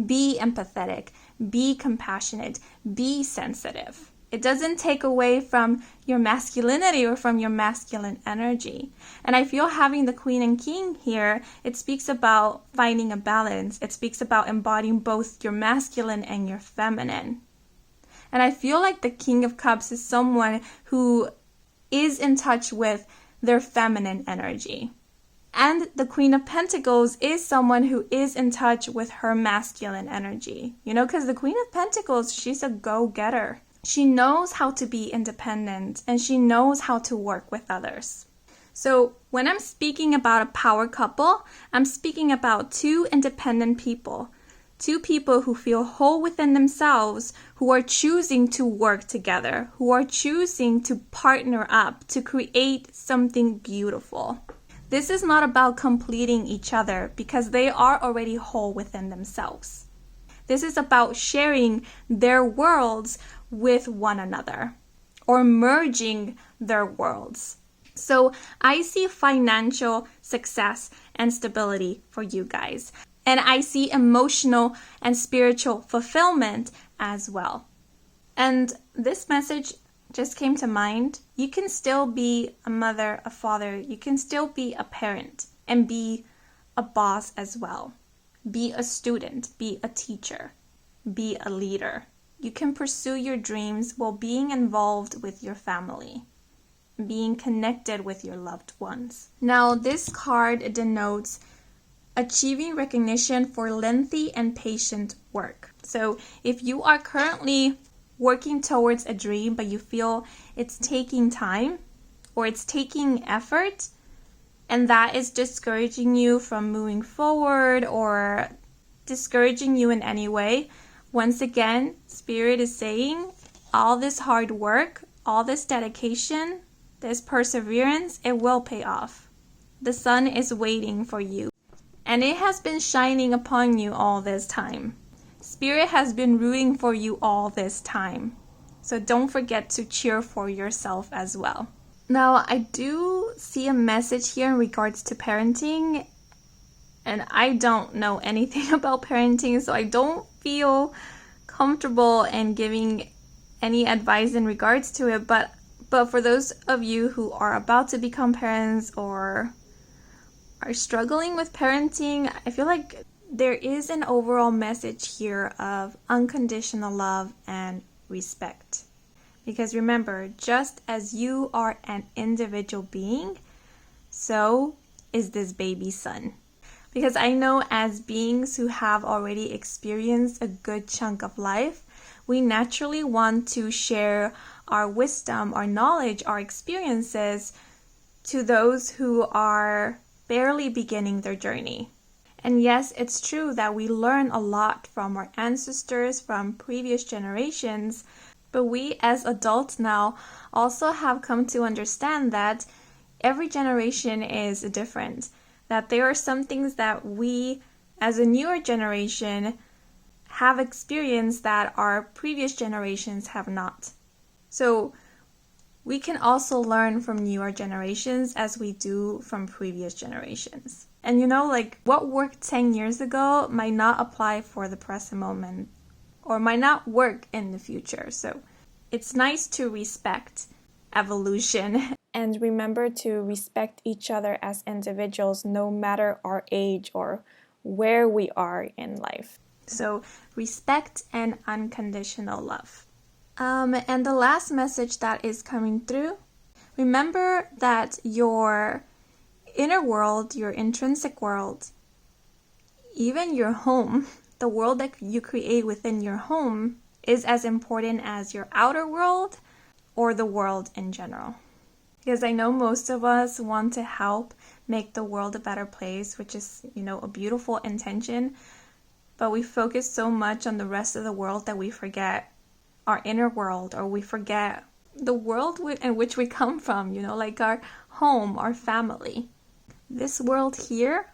Be empathetic. Be compassionate. Be sensitive. It doesn't take away from your masculinity or from your masculine energy. And I feel having the Queen and King here, it speaks about finding a balance. It speaks about embodying both your masculine and your feminine. And I feel like the King of Cups is someone who is in touch with their feminine energy. And the Queen of Pentacles is someone who is in touch with her masculine energy. Because the Queen of Pentacles, she's a go-getter. She knows how to be independent and she knows how to work with others. So when I'm speaking about a power couple, I'm speaking about two independent people. Two people who feel whole within themselves, who are choosing to work together, who are choosing to partner up to create something beautiful. This is not about completing each other because they are already whole within themselves. This is about sharing their worlds with one another or merging their worlds. So I see financial success and stability for you guys. And I see emotional and spiritual fulfillment as well. And this message just came to mind. You can still be a mother, a father. You can still be a parent and be a boss as well. Be a student, be a teacher, be a leader. You can pursue your dreams while being involved with your family, being connected with your loved ones. Now, this card denotes achieving recognition for lengthy and patient work. So if you are currently working towards a dream, but you feel it's taking time or it's taking effort, and that is discouraging you from moving forward or discouraging you in any way, once again, Spirit is saying all this hard work, all this dedication, this perseverance, it will pay off. The sun is waiting for you, and it has been shining upon you all this time. Spirit has been rooting for you all this time. So don't forget to cheer for yourself as well. Now, I do see a message here in regards to parenting, and I don't know anything about parenting, so I don't feel comfortable in giving any advice in regards to it, but for those of you who are about to become parents or are struggling with parenting, I feel like there is an overall message here of unconditional love and respect. Because remember, just as you are an individual being, so is this baby son. Because I know as beings who have already experienced a good chunk of life, we naturally want to share our wisdom, our knowledge, our experiences to those who are barely beginning their journey. And yes, it's true that we learn a lot from our ancestors, from previous generations, but we as adults now also have come to understand that every generation is different, that there are some things that we as a newer generation have experienced that our previous generations have not. So we can also learn from newer generations as we do from previous generations. And you know, like what worked 10 years ago might not apply for the present moment or might not work in the future. So it's nice to respect evolution. And remember to respect each other as individuals, no matter our age or where we are in life. So respect and unconditional love. And the last message that is coming through, remember that your inner world, your intrinsic world, even your home, the world that you create within your home is as important as your outer world or the world in general. Because I know most of us want to help make the world a better place, which is, a beautiful intention. But we focus so much on the rest of the world that we forget our inner world, or we forget the world in which we come from, like our home, our family. This world here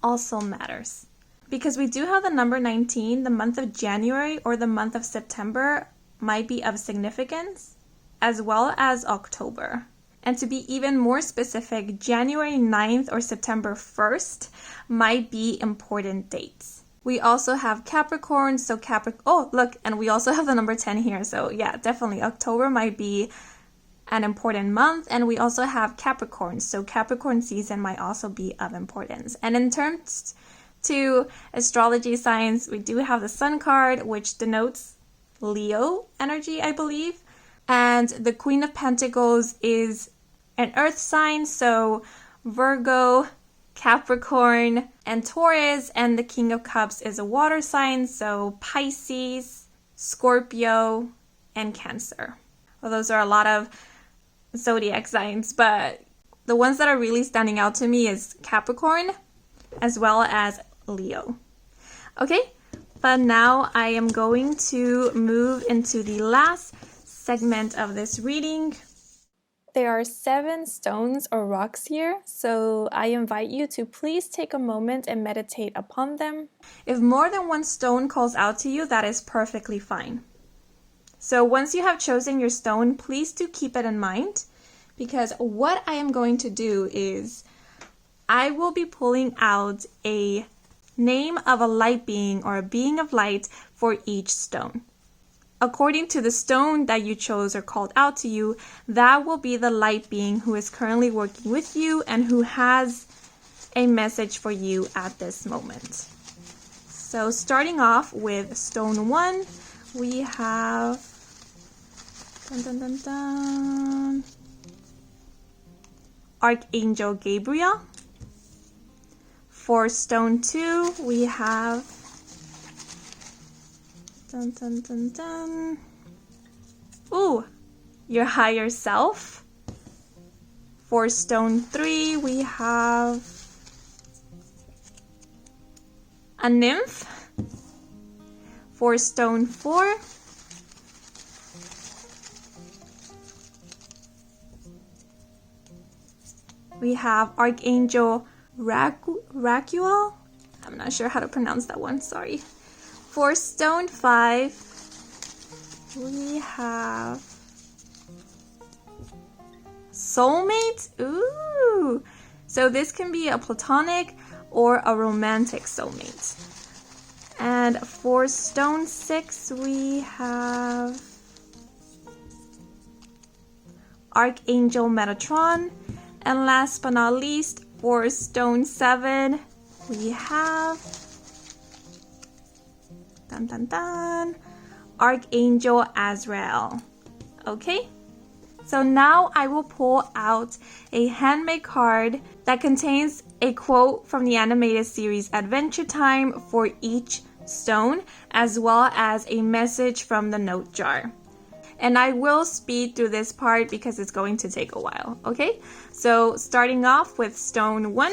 also matters. Because we do have the number 19, the month of January or the month of September might be of significance, as well as October. And to be even more specific, January 9th or September 1st might be important dates. We also have Capricorn, so and we also have the number 10 here. So yeah, definitely October might be an important month. And we also have Capricorn, so Capricorn season might also be of importance. And in terms to astrology signs, we do have the Sun card, which denotes Leo energy, I believe. And the Queen of Pentacles is an earth sign, so Virgo, Capricorn, and Taurus. And the King of Cups is a water sign, so Pisces, Scorpio, and Cancer. Well, those are a lot of zodiac signs, but the ones that are really standing out to me is Capricorn, as well as Leo. Okay, but now I am going to move into the last segment of this reading. There are 7 stones or rocks here, so I invite you to please take a moment and meditate upon them. If more than one stone calls out to you, that is perfectly fine. So once you have chosen your stone, please do keep it in mind, because what I am going to do is I will be pulling out a name of a light being or a being of light for each stone. According to the stone that you chose or called out to you, that will be the light being who is currently working with you and who has a message for you at this moment. So starting off with stone 1, we have Archangel Gabriel. For stone 2, we have your higher self. For stone 3, we have a nymph. For stone 4, we have Archangel Raguel. I'm not sure how to pronounce that one, sorry. For stone 5, we have soulmate. Ooh! So this can be a platonic or a romantic soulmate. And for stone 6, we have Archangel Metatron. And last but not least, for stone 7, we have dun dun dun, Archangel Azrael. Okay, so now I will pull out a handmade card that contains a quote from the animated series Adventure Time for each stone, as well as a message from the note jar. And I will speed through this part because it's going to take a while, okay? So starting off with stone 1.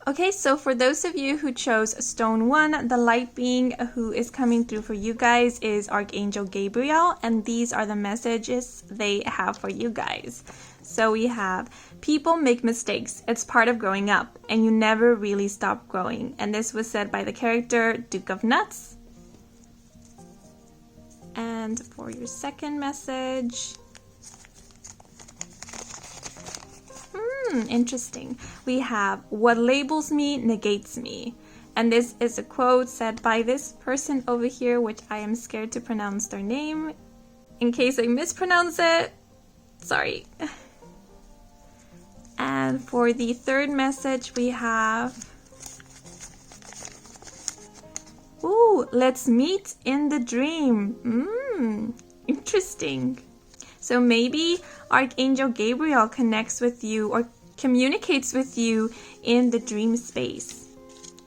Okay, so for those of you who chose stone 1, the light being who is coming through for you guys is Archangel Gabriel, and these are the messages they have for you guys. So we have, people make mistakes, it's part of growing up, and you never really stop growing. And this was said by the character Duke of Nuts. And for your second message, interesting. We have, what labels me negates me. And this is a quote said by this person over here, which I am scared to pronounce their name. In case I mispronounce it, sorry. And for the third message, we have, ooh, let's meet in the dream. Interesting. So maybe Archangel Gabriel connects with you or communicates with you in the dream space.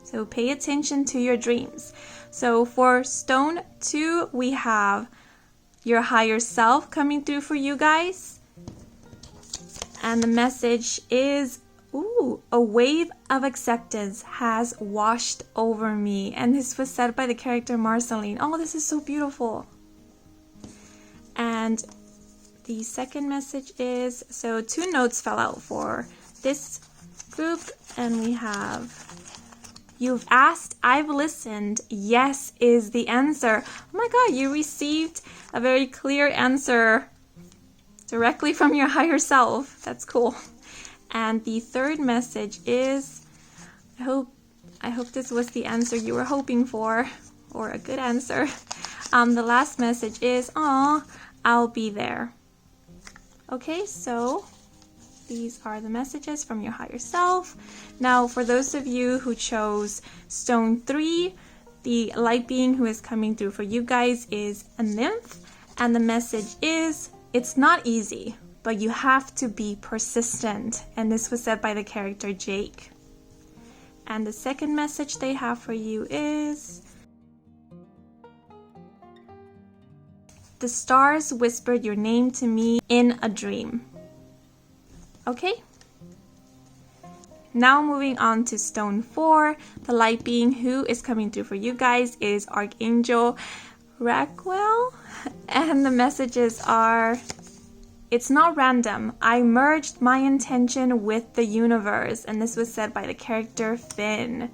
So pay attention to your dreams. So for stone 2, we have your higher self coming through for you guys. And the message is, ooh, a wave of acceptance has washed over me. And this was said by the character Marceline. Oh, this is so beautiful. And the second message is, so 2 notes fell out for this group, and we have, you've asked, I've listened, yes is the answer. Oh my god, you received a very clear answer directly from your higher self. That's cool. And the third message is, I hope this was the answer you were hoping for, or a good answer. The last message is, aw, I'll be there. Okay, so these are the messages from your higher self. Now, for those of you who chose stone 3, the light being who is coming through for you guys is a nymph. And the message is, it's not easy, but you have to be persistent. And this was said by the character Jake. And the second message they have for you is, the stars whispered your name to me in a dream. Okay? Now moving on to stone 4, the light being who is coming through for you guys is Archangel Raquel. And the messages are, it's not random. I merged my intention with the universe. And this was said by the character Finn.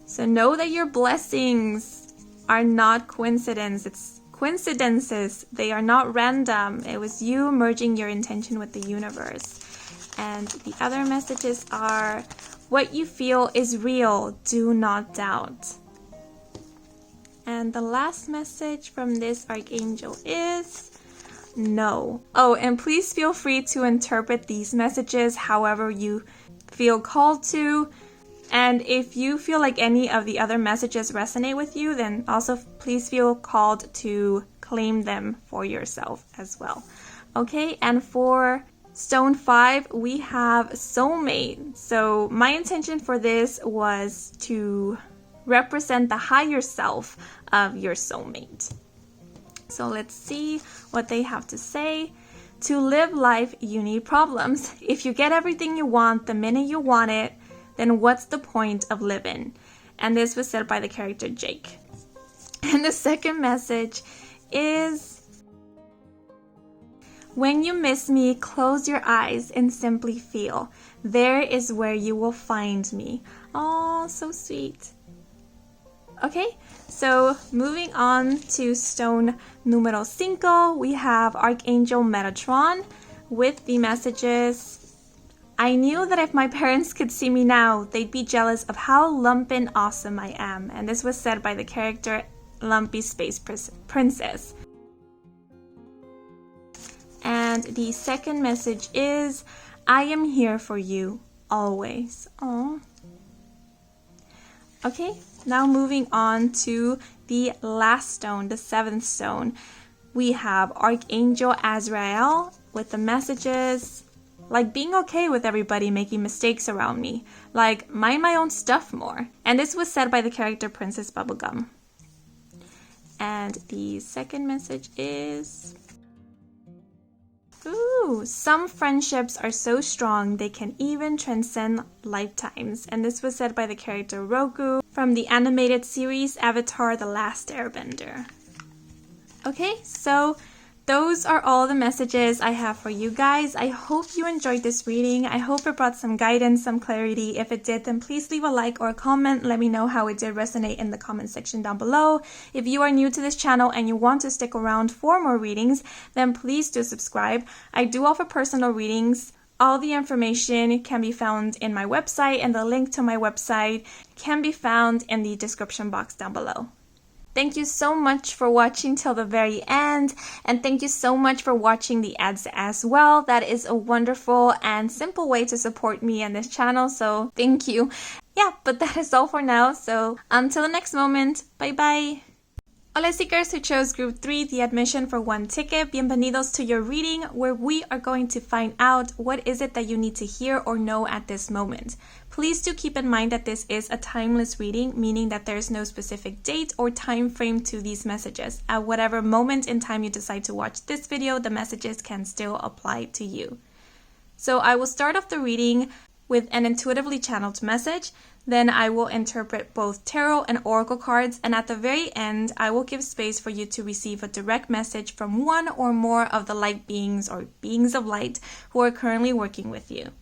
So know that your blessings are not coincidences. They are not random. It was you merging your intention with the universe. And the other messages are, what you feel is real. Do not doubt. And the last message from this archangel is, no. Oh, and please feel free to interpret these messages however you feel called to. And if you feel like any of the other messages resonate with you, then also please feel called to claim them for yourself as well. Okay, and for stone 5, we have soulmate. So my intention for this was to represent the higher self of your soulmate. So let's see what they have to say. To live life, you need problems. If you get everything you want the minute you want it, then what's the point of living? And this was said by the character Jake. And the second message is, when you miss me, close your eyes and simply feel. There is where you will find me. Oh, so sweet. Okay, so moving on to stone numero 5, we have Archangel Metatron with the messages, I knew that if my parents could see me now, they'd be jealous of how lumpin' awesome I am. And this was said by the character Lumpy Space Princess. And the second message is, I am here for you, always. Aww. Okay, now moving on to the last stone, the seventh stone. We have Archangel Azrael with the messages, like being okay with everybody making mistakes around me, like mind my own stuff more. And this was said by the character Princess Bubblegum. And the second message is, ooh, some friendships are so strong they can even transcend lifetimes. And this was said by the character Roku from the animated series Avatar: The Last Airbender. Okay, so those are all the messages I have for you guys. I hope you enjoyed this reading. I hope it brought some guidance, some clarity. If it did, then please leave a like or a comment. Let me know how it did resonate in the comment section down below. If you are new to this channel and you want to stick around for more readings, then please do subscribe. I do offer personal readings. All the information can be found in my website, and the link to my website can be found in the description box down below. Thank you so much for watching till the very end, and thank you so much for watching the ads as well. That is a wonderful and simple way to support me and this channel, so thank you. Yeah, but that is all for now, so until the next moment, bye bye. Hola seekers who chose Group 3, the admission for 1 ticket, bienvenidos to your reading where we are going to find out what is it that you need to hear or know at this moment. Please do keep in mind that this is a timeless reading, meaning that there is no specific date or time frame to these messages. At whatever moment in time you decide to watch this video, the messages can still apply to you. So I will start off the reading with an intuitively channeled message. Then I will interpret both tarot and oracle cards, and at the very end, I will give space for you to receive a direct message from one or more of the light beings or beings of light who are currently working with you.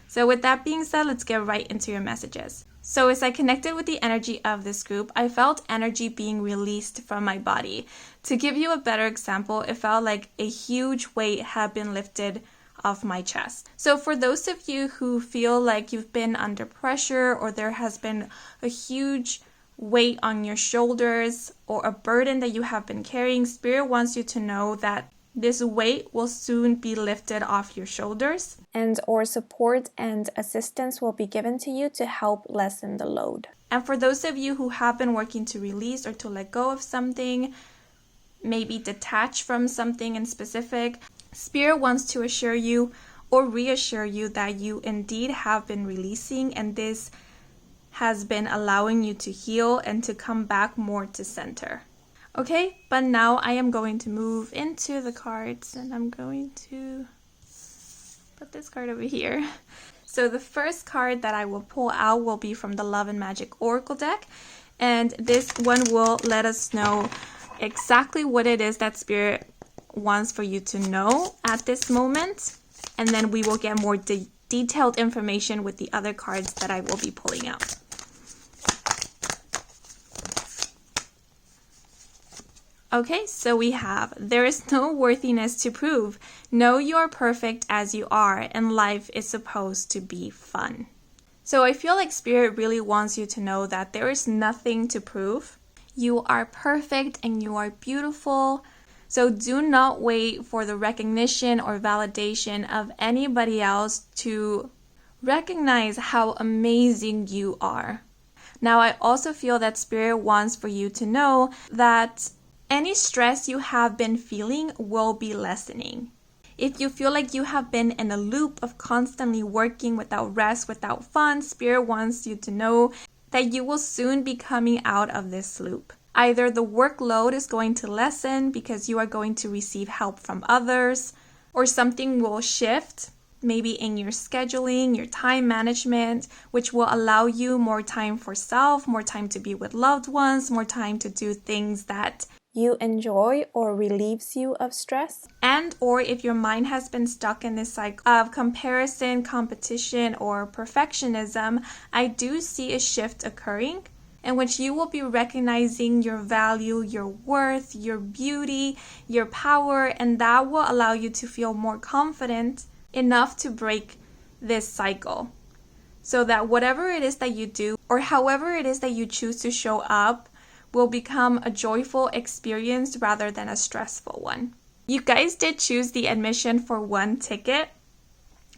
So with that being said, let's get right into your messages. So as I connected with the energy of this group, I felt energy being released from my body. To give you a better example, it felt like a huge weight had been lifted off my chest. So for those of you who feel like you've been under pressure or there has been a huge weight on your shoulders or a burden that you have been carrying, Spirit wants you to know that this weight will soon be lifted off your shoulders. And or support and assistance will be given to you to help lessen the load. And for those of you who have been working to release or to let go of something, maybe detach from something in specific, Spirit wants to assure you or reassure you that you indeed have been releasing, and this has been allowing you to heal and to come back more to center. Okay, but now I am going to move into the cards, and I'm going to put this card over here. So the first card that I will pull out will be from the Love and Magic Oracle deck, and this one will let us know exactly what it is that Spirit wants for you to know at this moment, and then we will get more detailed information with the other cards that I will be pulling out. Okay, so we have, there is no worthiness to prove. Know you are perfect as you are, and life is supposed to be fun. So I feel like Spirit really wants you to know that there is nothing to prove. You are perfect and you are beautiful. So do not wait for the recognition or validation of anybody else to recognize how amazing you are. Now, I also feel that Spirit wants for you to know that any stress you have been feeling will be lessening. If you feel like you have been in a loop of constantly working without rest, without fun, Spirit wants you to know that you will soon be coming out of this loop. Either the workload is going to lessen because you are going to receive help from others, or something will shift, maybe in your scheduling, your time management, which will allow you more time for self, more time to be with loved ones, more time to do things that you enjoy or relieves you of stress. And or if your mind has been stuck in this cycle of comparison, competition, or perfectionism, I do see a shift occurring in which you will be recognizing your value, your worth, your beauty, your power, and that will allow you to feel more confident enough to break this cycle, so that whatever it is that you do or however it is that you choose to show up will become a joyful experience rather than a stressful one. You guys did choose the admission for 1 ticket,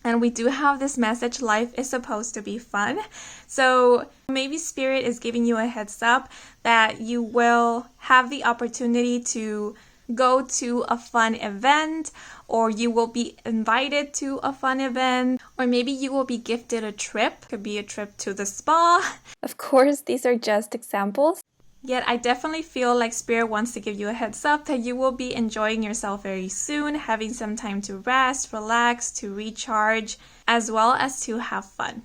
and we do have this message, life is supposed to be fun. So maybe Spirit is giving you a heads up that you will have the opportunity to go to a fun event, or you will be invited to a fun event, or maybe you will be gifted a trip. Could be a trip to the spa. Of course, these are just examples. Yet I definitely feel like Spirit wants to give you a heads up that you will be enjoying yourself very soon, having some time to rest, relax, to recharge, as well as to have fun.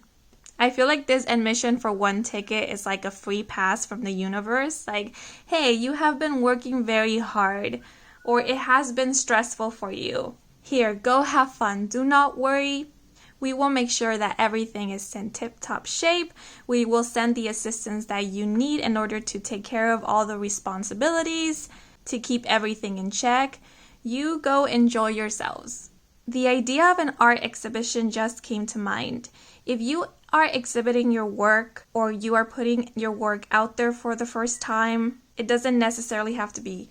I feel like this admission for 1 ticket is like a free pass from the universe. Like, hey, you have been working very hard, or it has been stressful for you. Here, go have fun. Do not worry. We will make sure that everything is in tip-top shape. We will send the assistance that you need in order to take care of all the responsibilities, to keep everything in check. You go enjoy yourselves. The idea of an art exhibition just came to mind. If you are exhibiting your work, or you are putting your work out there for the first time, it doesn't necessarily have to be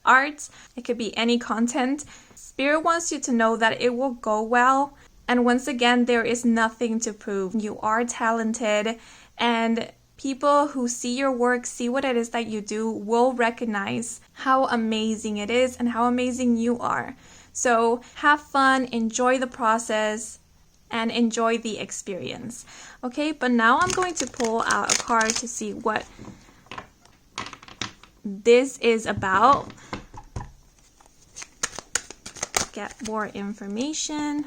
art. It could be any content. Spirit wants you to know that it will go well. And once again, there is nothing to prove. You are talented, and people who see your work, see what it is that you do, will recognize how amazing it is and how amazing you are. So have fun, enjoy the process, and enjoy the experience. Okay, but now I'm going to pull out a card to see what this is about. Get more information.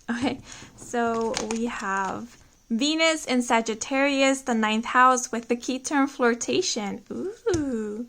Okay, so we have Venus in Sagittarius, the 9th house, with the key term flirtation. Ooh.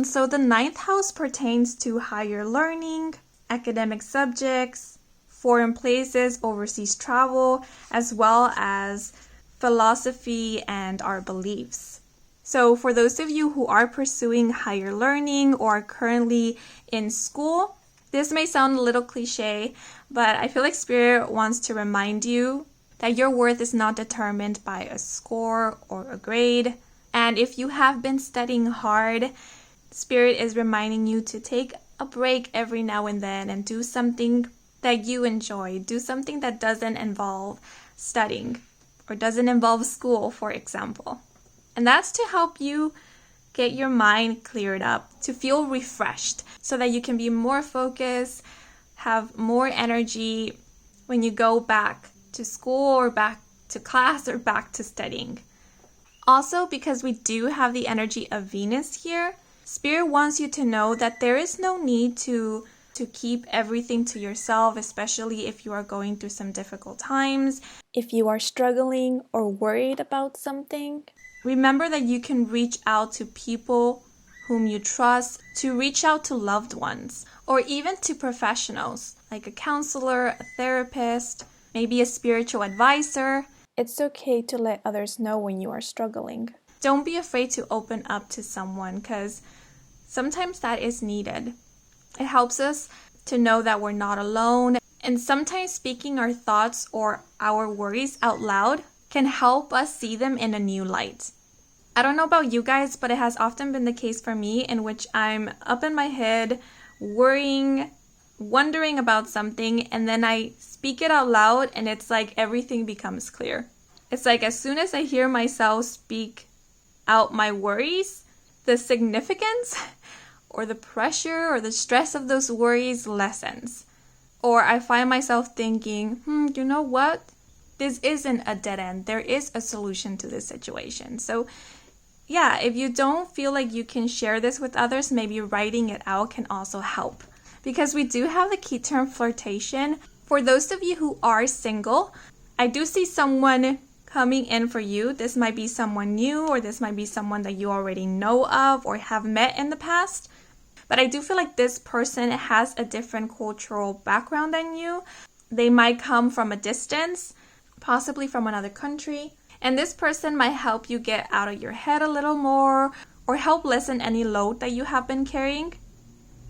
So the 9th house pertains to higher learning, academic subjects, foreign places, overseas travel, as well as philosophy and our beliefs. So for those of you who are pursuing higher learning or are currently in school, this may sound a little cliche, but I feel like Spirit wants to remind you that your worth is not determined by a score or a grade. And if you have been studying hard, Spirit is reminding you to take a break every now and then and do something that you enjoy. Do something that doesn't involve studying or doesn't involve school, for example. And that's to help you get your mind cleared up, to feel refreshed, so that you can be more focused, have more energy when you go back to school or back to class or back to studying. Also, because we do have the energy of Venus here, Spirit wants you to know that there is no need to keep everything to yourself, especially if you are going through some difficult times. If you are struggling or worried about something, remember that you can reach out to people whom you trust, to reach out to loved ones, or even to professionals, like a counselor, a therapist, maybe a spiritual advisor. It's okay to let others know when you are struggling. Don't be afraid to open up to someone, because sometimes that is needed. It helps us to know that we're not alone, and sometimes speaking our thoughts or our worries out loud can help us see them in a new light. I don't know about you guys, but it has often been the case for me, in which I'm up in my head, worrying, wondering about something, and then I speak it out loud, and it's like everything becomes clear. It's like as soon as I hear myself speak out my worries, the significance or the pressure or the stress of those worries lessens. Or I find myself thinking, you know what? This isn't a dead end. There is a solution to this situation. So yeah, if you don't feel like you can share this with others, maybe writing it out can also help. Because we do have the key term flirtation. For those of you who are single, I do see someone coming in for you. This might be someone new, or this might be someone that you already know of or have met in the past. But I do feel like this person has a different cultural background than you. They might come from a distance, possibly from another country. And this person might help you get out of your head a little more, or help lessen any load that you have been carrying.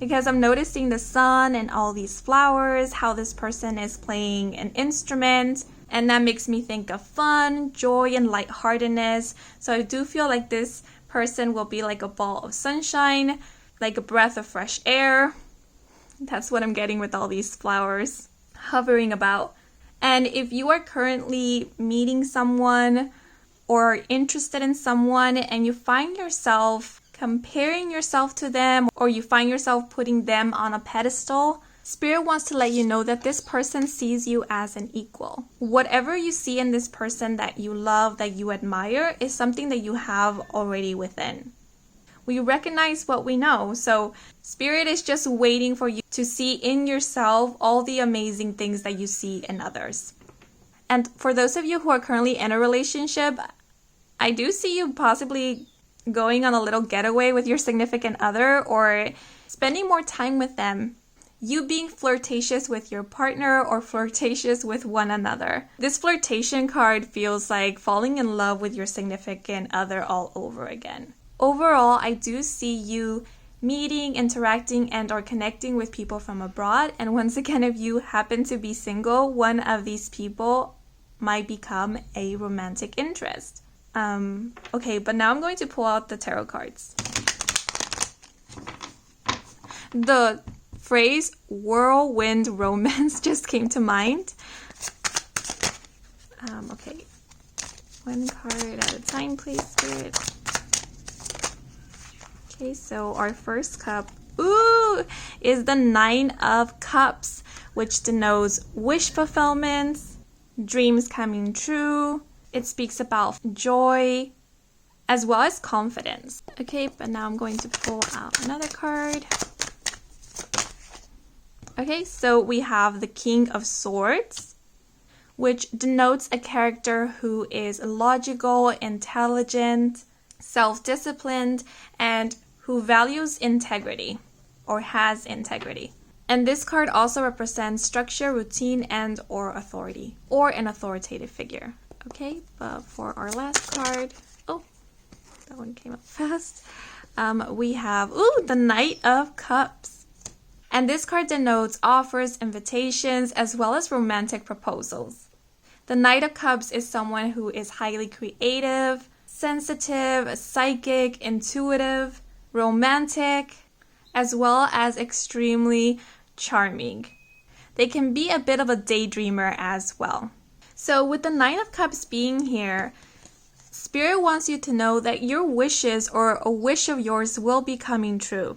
because I'm noticing the sun and all these flowers, how this person is playing an instrument, and that makes me think of fun, joy, and lightheartedness. So I do feel like this person will be like a ball of sunshine, like a breath of fresh air. That's what I'm getting with all these flowers hovering about. And if you are currently meeting someone or interested in someone and you find yourself comparing yourself to them, or you find yourself putting them on a pedestal, Spirit wants to let you know that this person sees you as an equal. Whatever you see in this person that you love, that you admire, is something that you have already within. We recognize what we know, so Spirit is just waiting for you to see in yourself all the amazing things that you see in others. And for those of you who are currently in a relationship, I do see you possibly going on a little getaway with your significant other, or spending more time with them. You being flirtatious with your partner or flirtatious with one another. This flirtation card feels like falling in love with your significant other all over again. Overall, I do see you meeting, interacting, and or connecting with people from abroad. And once again, if you happen to be single, one of these people might become a romantic interest. Okay, but now I'm going to pull out the tarot cards. The phrase whirlwind romance just came to mind. Okay, one card at a time, please, Spirit. Okay, so our first cup, is the 9 of Cups, which denotes wish fulfillments, dreams coming true. It speaks about joy as well as confidence. Okay, but now I'm going to pull out another card. Okay, so we have the King of Swords, which denotes a character who is logical, intelligent, self-disciplined, and who values integrity or has integrity. And this card also represents structure, routine, and or authority, or an authoritative figure. Okay, but for our last card, that one came up fast. We have, the Knight of Cups. And this card denotes offers, invitations, as well as romantic proposals. The Knight of Cups is someone who is highly creative, sensitive, psychic, intuitive, romantic, as well as extremely charming. They can be a bit of a daydreamer as well. So with the 9 of Cups being here, Spirit wants you to know that your wishes or a wish of yours will be coming true.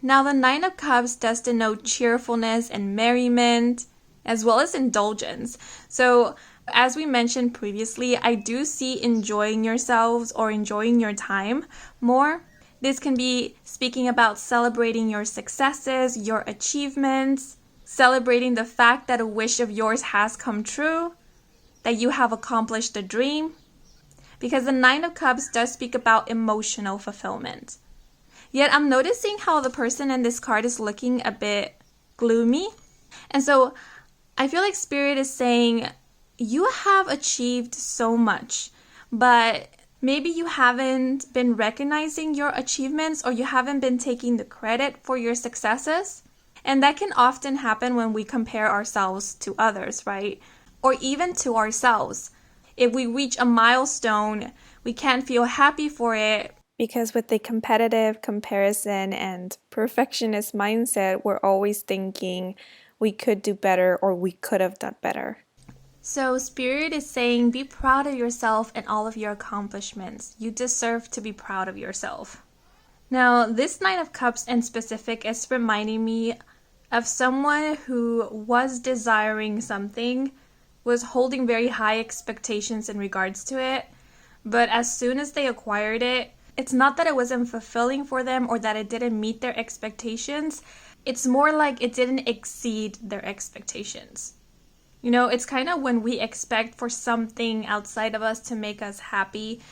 Now the 9 of Cups does denote cheerfulness and merriment, as well as indulgence. So as we mentioned previously, I do see enjoying yourselves or enjoying your time more. This can be speaking about celebrating your successes, your achievements, celebrating the fact that a wish of yours has come true, that you have accomplished a dream, because the 9 of Cups does speak about emotional fulfillment. Yet I'm noticing how the person in this card is looking a bit gloomy. And so I feel like Spirit is saying, you have achieved so much, but maybe you haven't been recognizing your achievements, or you haven't been taking the credit for your successes. And that can often happen when we compare ourselves to others, right? Or even to ourselves. If we reach a milestone, we can't feel happy for it. Because with the competitive comparison and perfectionist mindset, we're always thinking we could do better or we could have done better. So Spirit is saying, be proud of yourself and all of your accomplishments. You deserve to be proud of yourself. Now, this 9 of Cups in specific is reminding me of someone who was desiring something, was holding very high expectations in regards to it, but as soon as they acquired it, it's not that it wasn't fulfilling for them or that it didn't meet their expectations. It's more like it didn't exceed their expectations. You know, it's kind of when we expect for something outside of us to make us happy,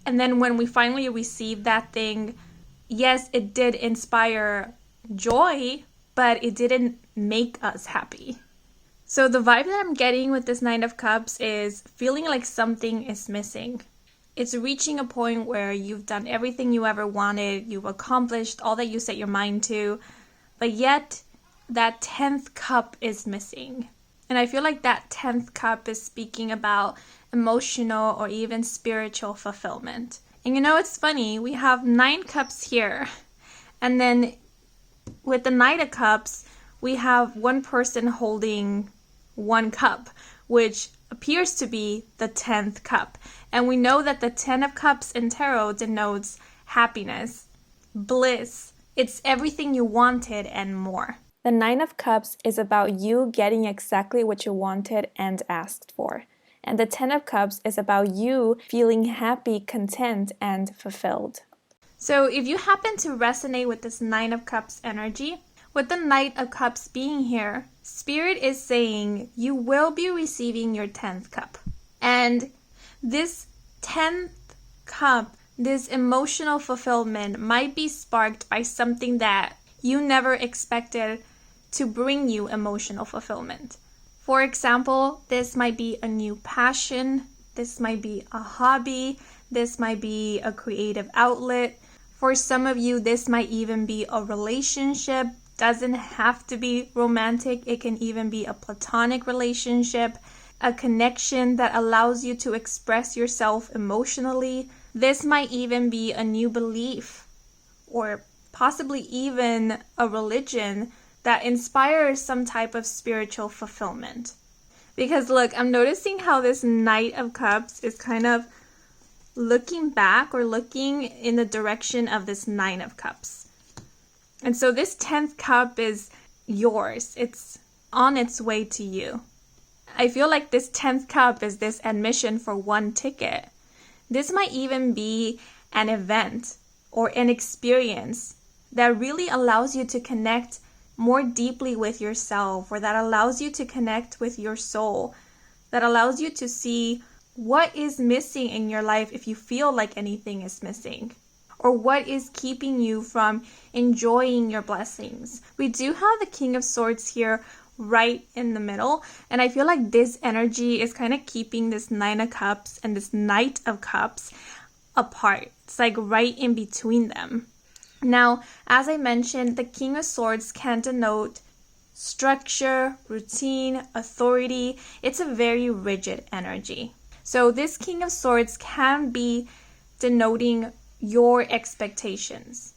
and then when we finally receive that thing, yes, it did inspire joy, but it didn't make us happy. So the vibe that I'm getting with this 9 of Cups is feeling like something is missing. It's reaching a point where you've done everything you ever wanted, you've accomplished all that you set your mind to, but yet that 10th cup is missing. And I feel like that 10th cup is speaking about emotional or even spiritual fulfillment. And it's funny, we have 9 cups here. And then with the Knight of Cups, we have one person holding 1 cup, which appears to be the 10th cup. And we know that the 10 of Cups in tarot denotes happiness, bliss. It's everything you wanted and more. The 9 of Cups is about you getting exactly what you wanted and asked for. And the 10 of Cups is about you feeling happy, content, and fulfilled. So if you happen to resonate with this 9 of Cups energy, with the Knight of Cups being here, Spirit is saying you will be receiving your 10th cup. And this 10th cup, this emotional fulfillment might be sparked by something that you never expected to bring you emotional fulfillment. For example, this might be a new passion, this might be a hobby, this might be a creative outlet. For some of you, this might even be a relationship. Doesn't have to be romantic. It can even be a platonic relationship, a connection that allows you to express yourself emotionally. This might even be a new belief or possibly even a religion that inspires some type of spiritual fulfillment. Because look, I'm noticing how this Knight of Cups is kind of looking back or looking in the direction of this 9 of Cups. And so this 10th cup is yours. It's on its way to you. I feel like this 10th cup is this admission for 1 ticket. This might even be an event or an experience that really allows you to connect more deeply with yourself, or that allows you to connect with your soul, that allows you to see what is missing in your life if you feel like anything is missing, or what is keeping you from enjoying your blessings. We do have the King of Swords here right in the middle, and I feel like this energy is kind of keeping this 9 of Cups and this Knight of Cups apart. It's like right in between them. Now, as I mentioned, the King of Swords can denote structure, routine, authority. It's a very rigid energy. So this King of Swords can be denoting your expectations,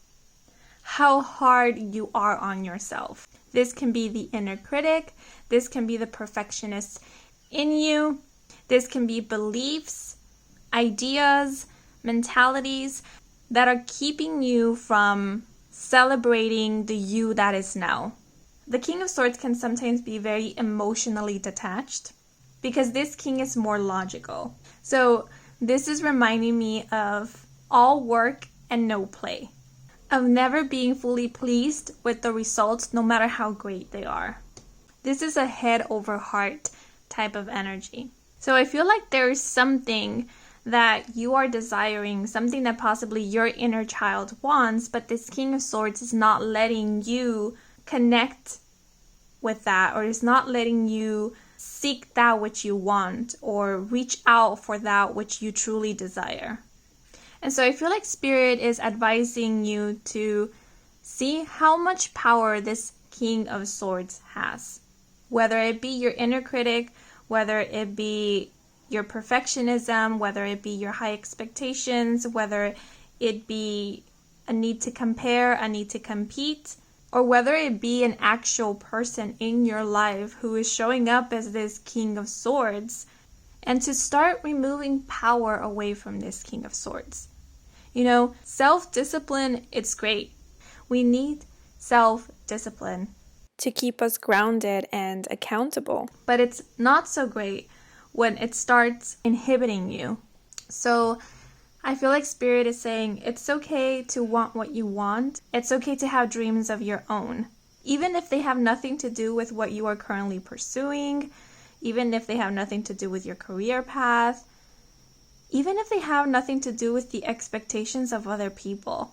how hard you are on yourself. This can be the inner critic. This can be the perfectionist in you. This can be beliefs, ideas, mentalities that are keeping you from celebrating the you that is now. The King of Swords can sometimes be very emotionally detached because this king is more logical. So this is reminding me of all work and no play, of never being fully pleased with the results no matter how great they are. This is a head over heart type of energy. So I feel like there is something that you are desiring, something that possibly your inner child wants, but this King of Swords is not letting you connect with that, or is not letting you seek that which you want or reach out for that which you truly desire. And so I feel like Spirit is advising you to see how much power this King of Swords has. Whether it be your inner critic, whether it be your perfectionism, whether it be your high expectations, whether it be a need to compare, a need to compete, or whether it be an actual person in your life who is showing up as this King of Swords, and to start removing power away from this King of Swords. Self-discipline, it's great. We need self-discipline to keep us grounded and accountable. But it's not so great when it starts inhibiting you. So I feel like Spirit is saying it's okay to want what you want. It's okay to have dreams of your own, even if they have nothing to do with what you are currently pursuing, even if they have nothing to do with your career path, even if they have nothing to do with the expectations of other people.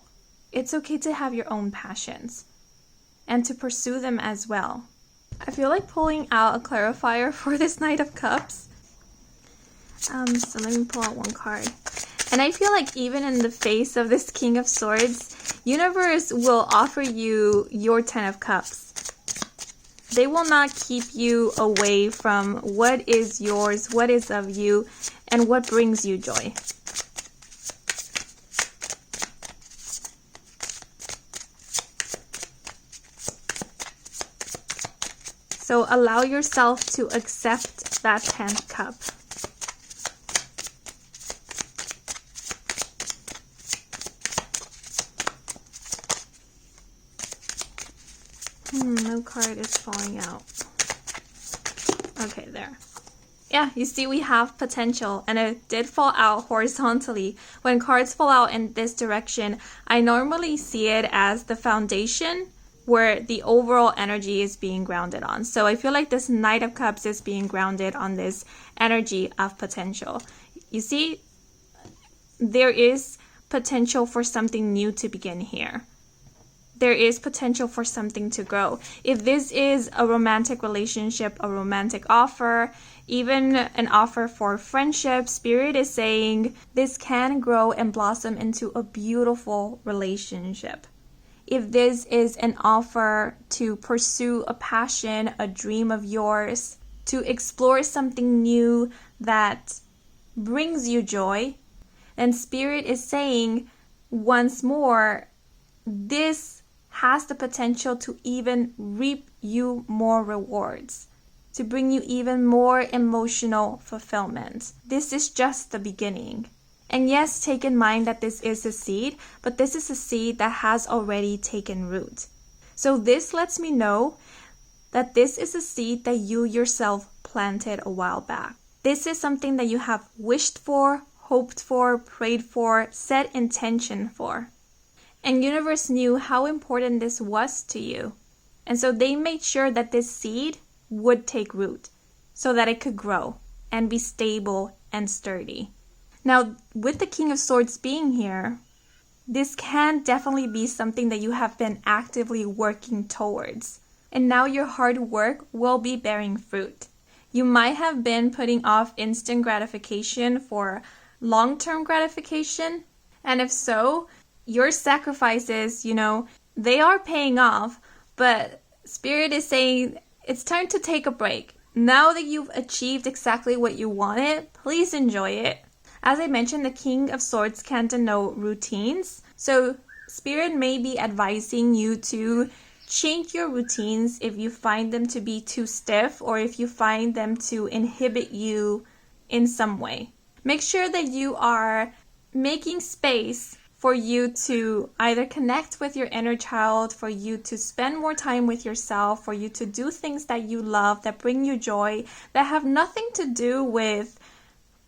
It's okay to have your own passions and to pursue them as well. I feel like pulling out a clarifier for this Knight of Cups. So let me pull out one card. And I feel like even in the face of this King of Swords, Universe will offer you your 10 of Cups. They will not keep you away from what is yours, what is of you, and what brings you joy. So allow yourself to accept that 10th cup. No card is falling out. Okay, there. Yeah, you see we have potential, and it did fall out horizontally. When cards fall out in this direction, I normally see it as the foundation where the overall energy is being grounded on. So I feel like this Knight of Cups is being grounded on this energy of potential. You see, there is potential for something new to begin here. There is potential for something to grow. If this is a romantic relationship, a romantic offer, even an offer for friendship, Spirit is saying this can grow and blossom into a beautiful relationship. If this is an offer to pursue a passion, a dream of yours, to explore something new that brings you joy, then Spirit is saying once more, this has the potential to even reap you more rewards, to bring you even more emotional fulfillment. This is just the beginning. And yes, take in mind that this is a seed, but this is a seed that has already taken root. So this lets me know that this is a seed that you yourself planted a while back. This is something that you have wished for, hoped for, prayed for, set intention for. And universe knew how important this was to you. And so they made sure that this seed would take root so that it could grow and be stable and sturdy. Now, with the King of Swords being here, this can definitely be something that you have been actively working towards. And now your hard work will be bearing fruit. You might have been putting off instant gratification for long-term gratification. And if so, your sacrifices, they are paying off. But Spirit is saying it's time to take a break. Now that you've achieved exactly what you wanted, please enjoy it. As I mentioned, the King of Swords can denote routines. So Spirit may be advising you to change your routines if you find them to be too stiff or if you find them to inhibit you in some way. Make sure that you are making space for you to either connect with your inner child, for you to spend more time with yourself, for you to do things that you love, that bring you joy, that have nothing to do with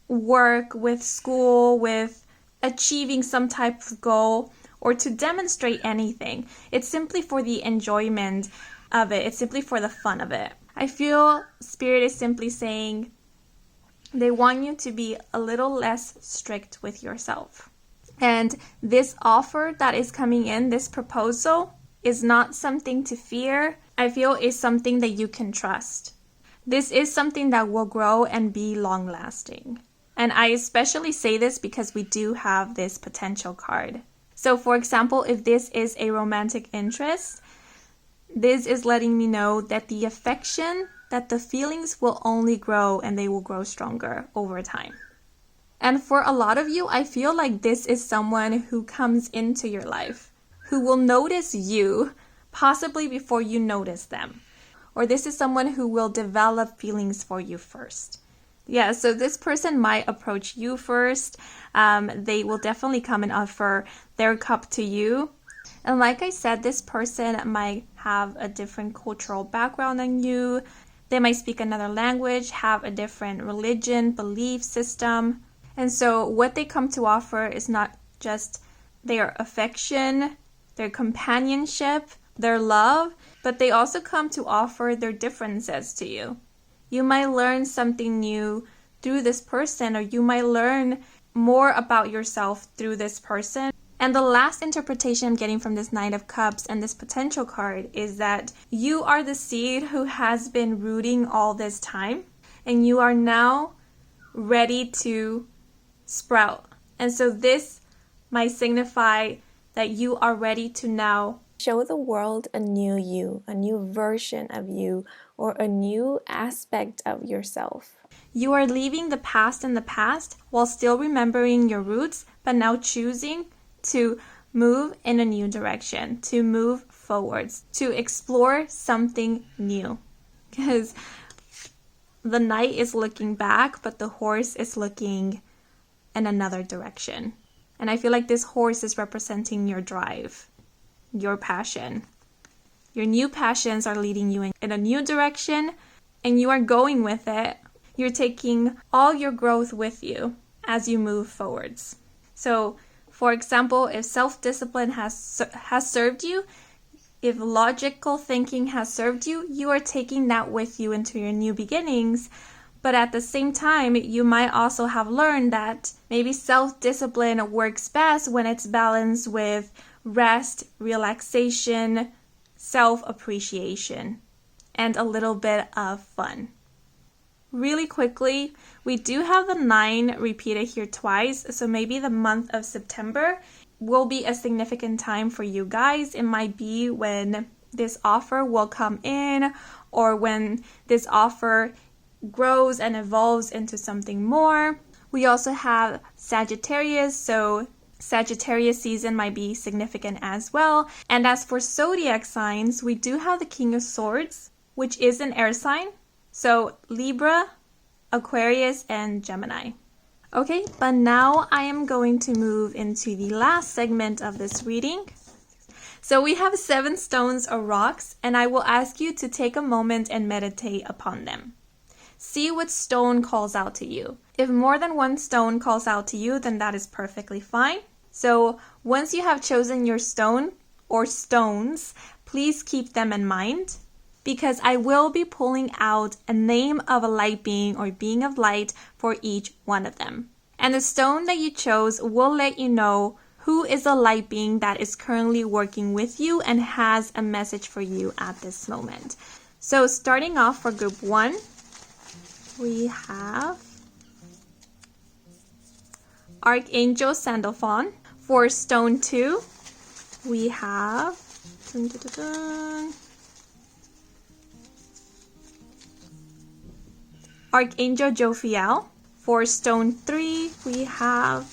work, with school, with achieving some type of goal, or to demonstrate anything. It's simply for the enjoyment of it. It's simply for the fun of it. I feel Spirit is simply saying they want you to be a little less strict with yourself. And this offer that is coming in, this proposal, is not something to fear. I feel is something that you can trust. This is something that will grow and be long-lasting. And I especially say this because we do have this potential card. So for example, if this is a romantic interest, this is letting me know that the affection, that the feelings will only grow and they will grow stronger over time. And for a lot of you, I feel like this is someone who comes into your life, who will notice you possibly before you notice them. Or this is someone who will develop feelings for you first. Yeah, so this person might approach you first. They will definitely come and offer their cup to you. And like I said, this person might have a different cultural background than you. They might speak another language, have a different religion, belief system. And so what they come to offer is not just their affection, their companionship, their love, but they also come to offer their differences to you. You might learn something new through this person, or you might learn more about yourself through this person. And the last interpretation I'm getting from this Knight of Cups and this potential card is that you are the seed who has been rooting all this time, and you are now ready to sprout. And so this might signify that you are ready to now show the world a new you, a new version of you, or a new aspect of yourself. You are leaving the past in the past while still remembering your roots, but now choosing to move in a new direction, to move forwards, to explore something new. Because the knight is looking back, but the horse is looking in another direction. And I feel like this horse is representing your drive, your passion. Your new passions are leading you in a new direction, and you are going with it. You're taking all your growth with you as you move forwards. So, for example, if self-discipline has served you, if logical thinking has served you, you are taking that with you into your new beginnings. But at the same time, you might also have learned that maybe self-discipline works best when it's balanced with rest, relaxation, self-appreciation, and a little bit of fun. Really quickly, we do have the 9 repeated here twice, so maybe the month of September will be a significant time for you guys. It might be when this offer will come in, or when this offer grows and evolves into something more. We also have Sagittarius, so Sagittarius season might be significant as well. And as for zodiac signs, we do have the King of Swords, which is an air sign. So Libra, Aquarius, and Gemini. Okay, but now I am going to move into the last segment of this reading. So we have 7 stones or rocks, and I will ask you to take a moment and meditate upon them. See what stone calls out to you. If more than one stone calls out to you, then that is perfectly fine. So once you have chosen your stone or stones, please keep them in mind, because I will be pulling out a name of a light being or being of light for each one of them. And the stone that you chose will let you know who is a light being that is currently working with you and has a message for you at this moment. So starting off for group 1, we have Archangel Sandalphon. For stone 2, we have Archangel Jophiel. For stone 3, we have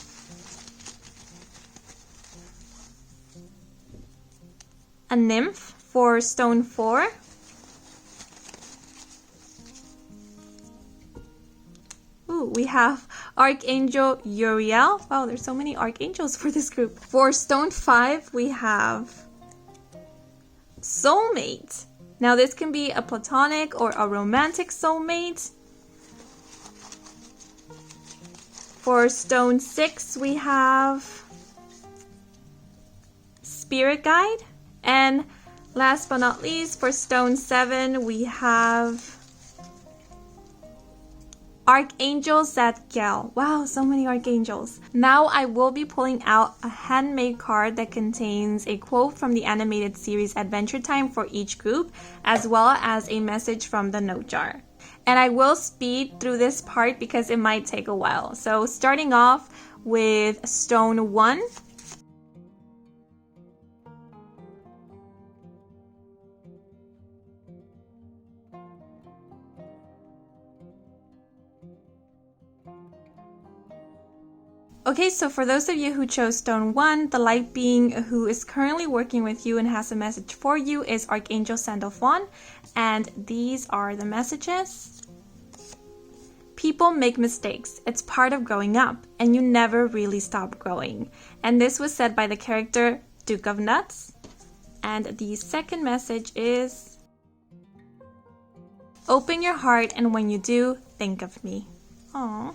a nymph. For stone 4, we have Archangel Uriel. Wow, there's so many archangels for this group. For stone 5, we have soulmate. Now this can be a platonic or a romantic soulmate. For stone 6, we have spirit guide. And last but not least, for stone 7, we have Archangel Zadkiel. Wow, so many archangels. Now I will be pulling out a handmade card that contains a quote from the animated series Adventure Time for each group, as well as a message from the note jar. And I will speed through this part because it might take a while. So starting off with stone 1. Okay, so for those of you who chose stone 1, the light being who is currently working with you and has a message for you is Archangel Sandalphon, and these are the messages. People make mistakes. It's part of growing up, and you never really stop growing. And this was said by the character Duke of Nuts. And the second message is, open your heart, and when you do, think of me. Aww.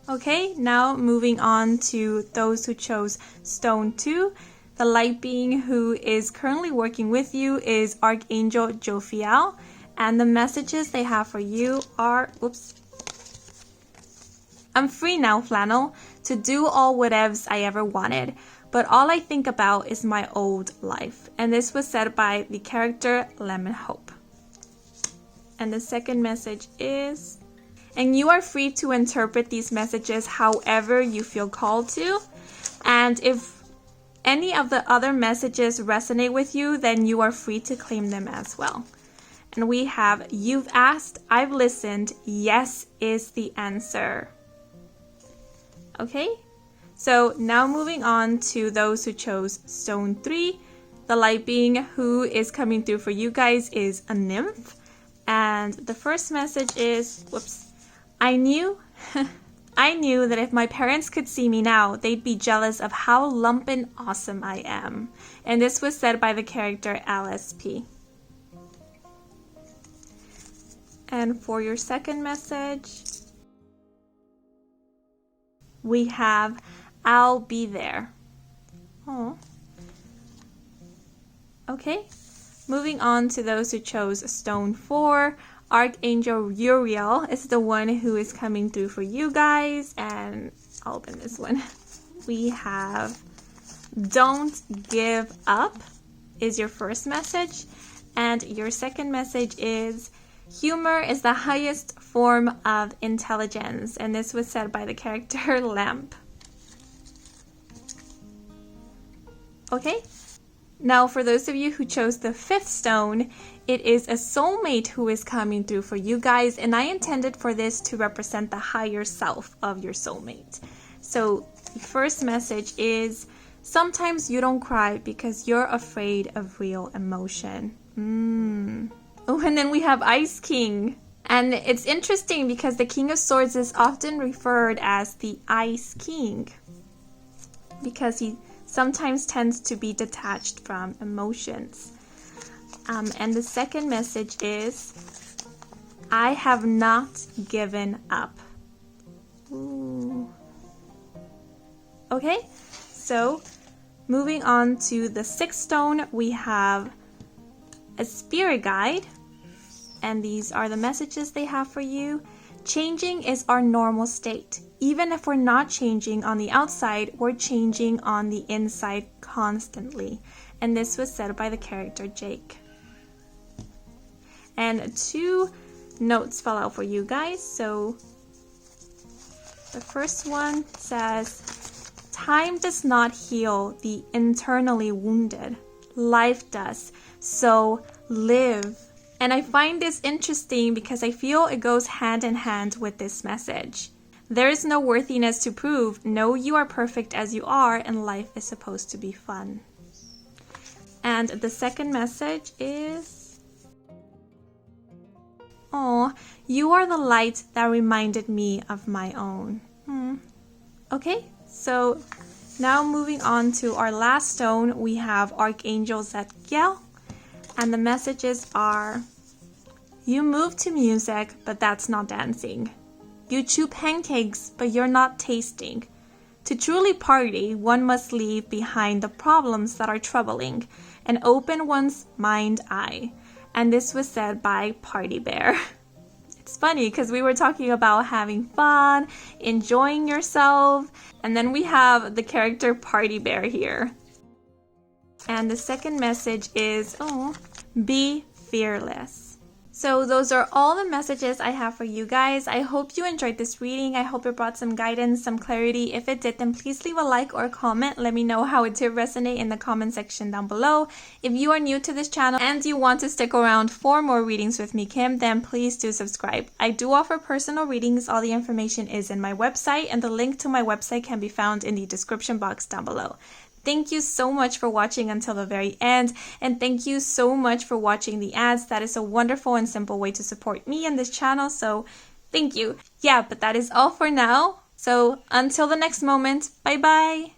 Okay, now moving on to those who chose stone 2. The light being who is currently working with you is Archangel Jophiel, and the messages they have for you are, I'm free now, flannel, to do all whatevs I ever wanted, but all I think about is my old life. And this was said by the character Lemon Hope. And the second message is, and you are free to interpret these messages however you feel called to. And if any of the other messages resonate with you, then you are free to claim them as well. And we have, you've asked, I've listened, yes is the answer. Okay, so now moving on to those who chose stone 3. The light being who is coming through for you guys is a nymph. And the first message is, I knew that if my parents could see me now, they'd be jealous of how lumpin' awesome I am. And this was said by the character LSP. And for your second message, we have, I'll be there. Oh. Okay, moving on to those who chose stone 4. Archangel Uriel is the one who is coming through for you guys, and I'll open this one. We have, don't give up is your first message, and your second message is, humor is the highest form of intelligence, and this was said by the character Lamp. Okay, now for those of you who chose the 5th stone, it is a soulmate who is coming through for you guys, and I intended for this to represent the higher self of your soulmate. So the first message is, sometimes you don't cry because you're afraid of real emotion. Oh, and then we have Ice King. And it's interesting because the King of Swords is often referred as the Ice King because he sometimes tends to be detached from emotions. And the second message is, I have not given up. Ooh. Okay, so moving on to the 6th stone, we have a spirit guide. And these are the messages they have for you. Changing is our normal state. Even if we're not changing on the outside, we're changing on the inside constantly. And this was said by the character Jake. And 2 notes fell out for you guys. So the first one says, time does not heal the internally wounded. Life does. So live. And I find this interesting because I feel it goes hand in hand with this message. There is no worthiness to prove. No, you are perfect as you are, and life is supposed to be fun. And the second message is, oh, you are the light that reminded me of my own. Okay, so now moving on to our last stone, we have Archangel Zadkiel. And the messages are, you move to music, but that's not dancing. You chew pancakes, but you're not tasting. To truly party, one must leave behind the problems that are troubling and open one's mind-eye. And this was said by Party Bear. It's funny because we were talking about having fun, enjoying yourself, and then we have the character Party Bear here. And the second message is, oh, be fearless. So those are all the messages I have for you guys. I hope you enjoyed this reading. I hope it brought some guidance, some clarity. If it did, then please leave a like or a comment. Let me know how it did resonate in the comment section down below. If you are new to this channel and you want to stick around for more readings with me, Kim, then please do subscribe. I do offer personal readings. All the information is in my website, and the link to my website can be found in the description box down below. Thank you so much for watching until the very end, and thank you so much for watching the ads. That is a wonderful and simple way to support me and this channel, so thank you. Yeah, but that is all for now. So until the next moment, bye bye.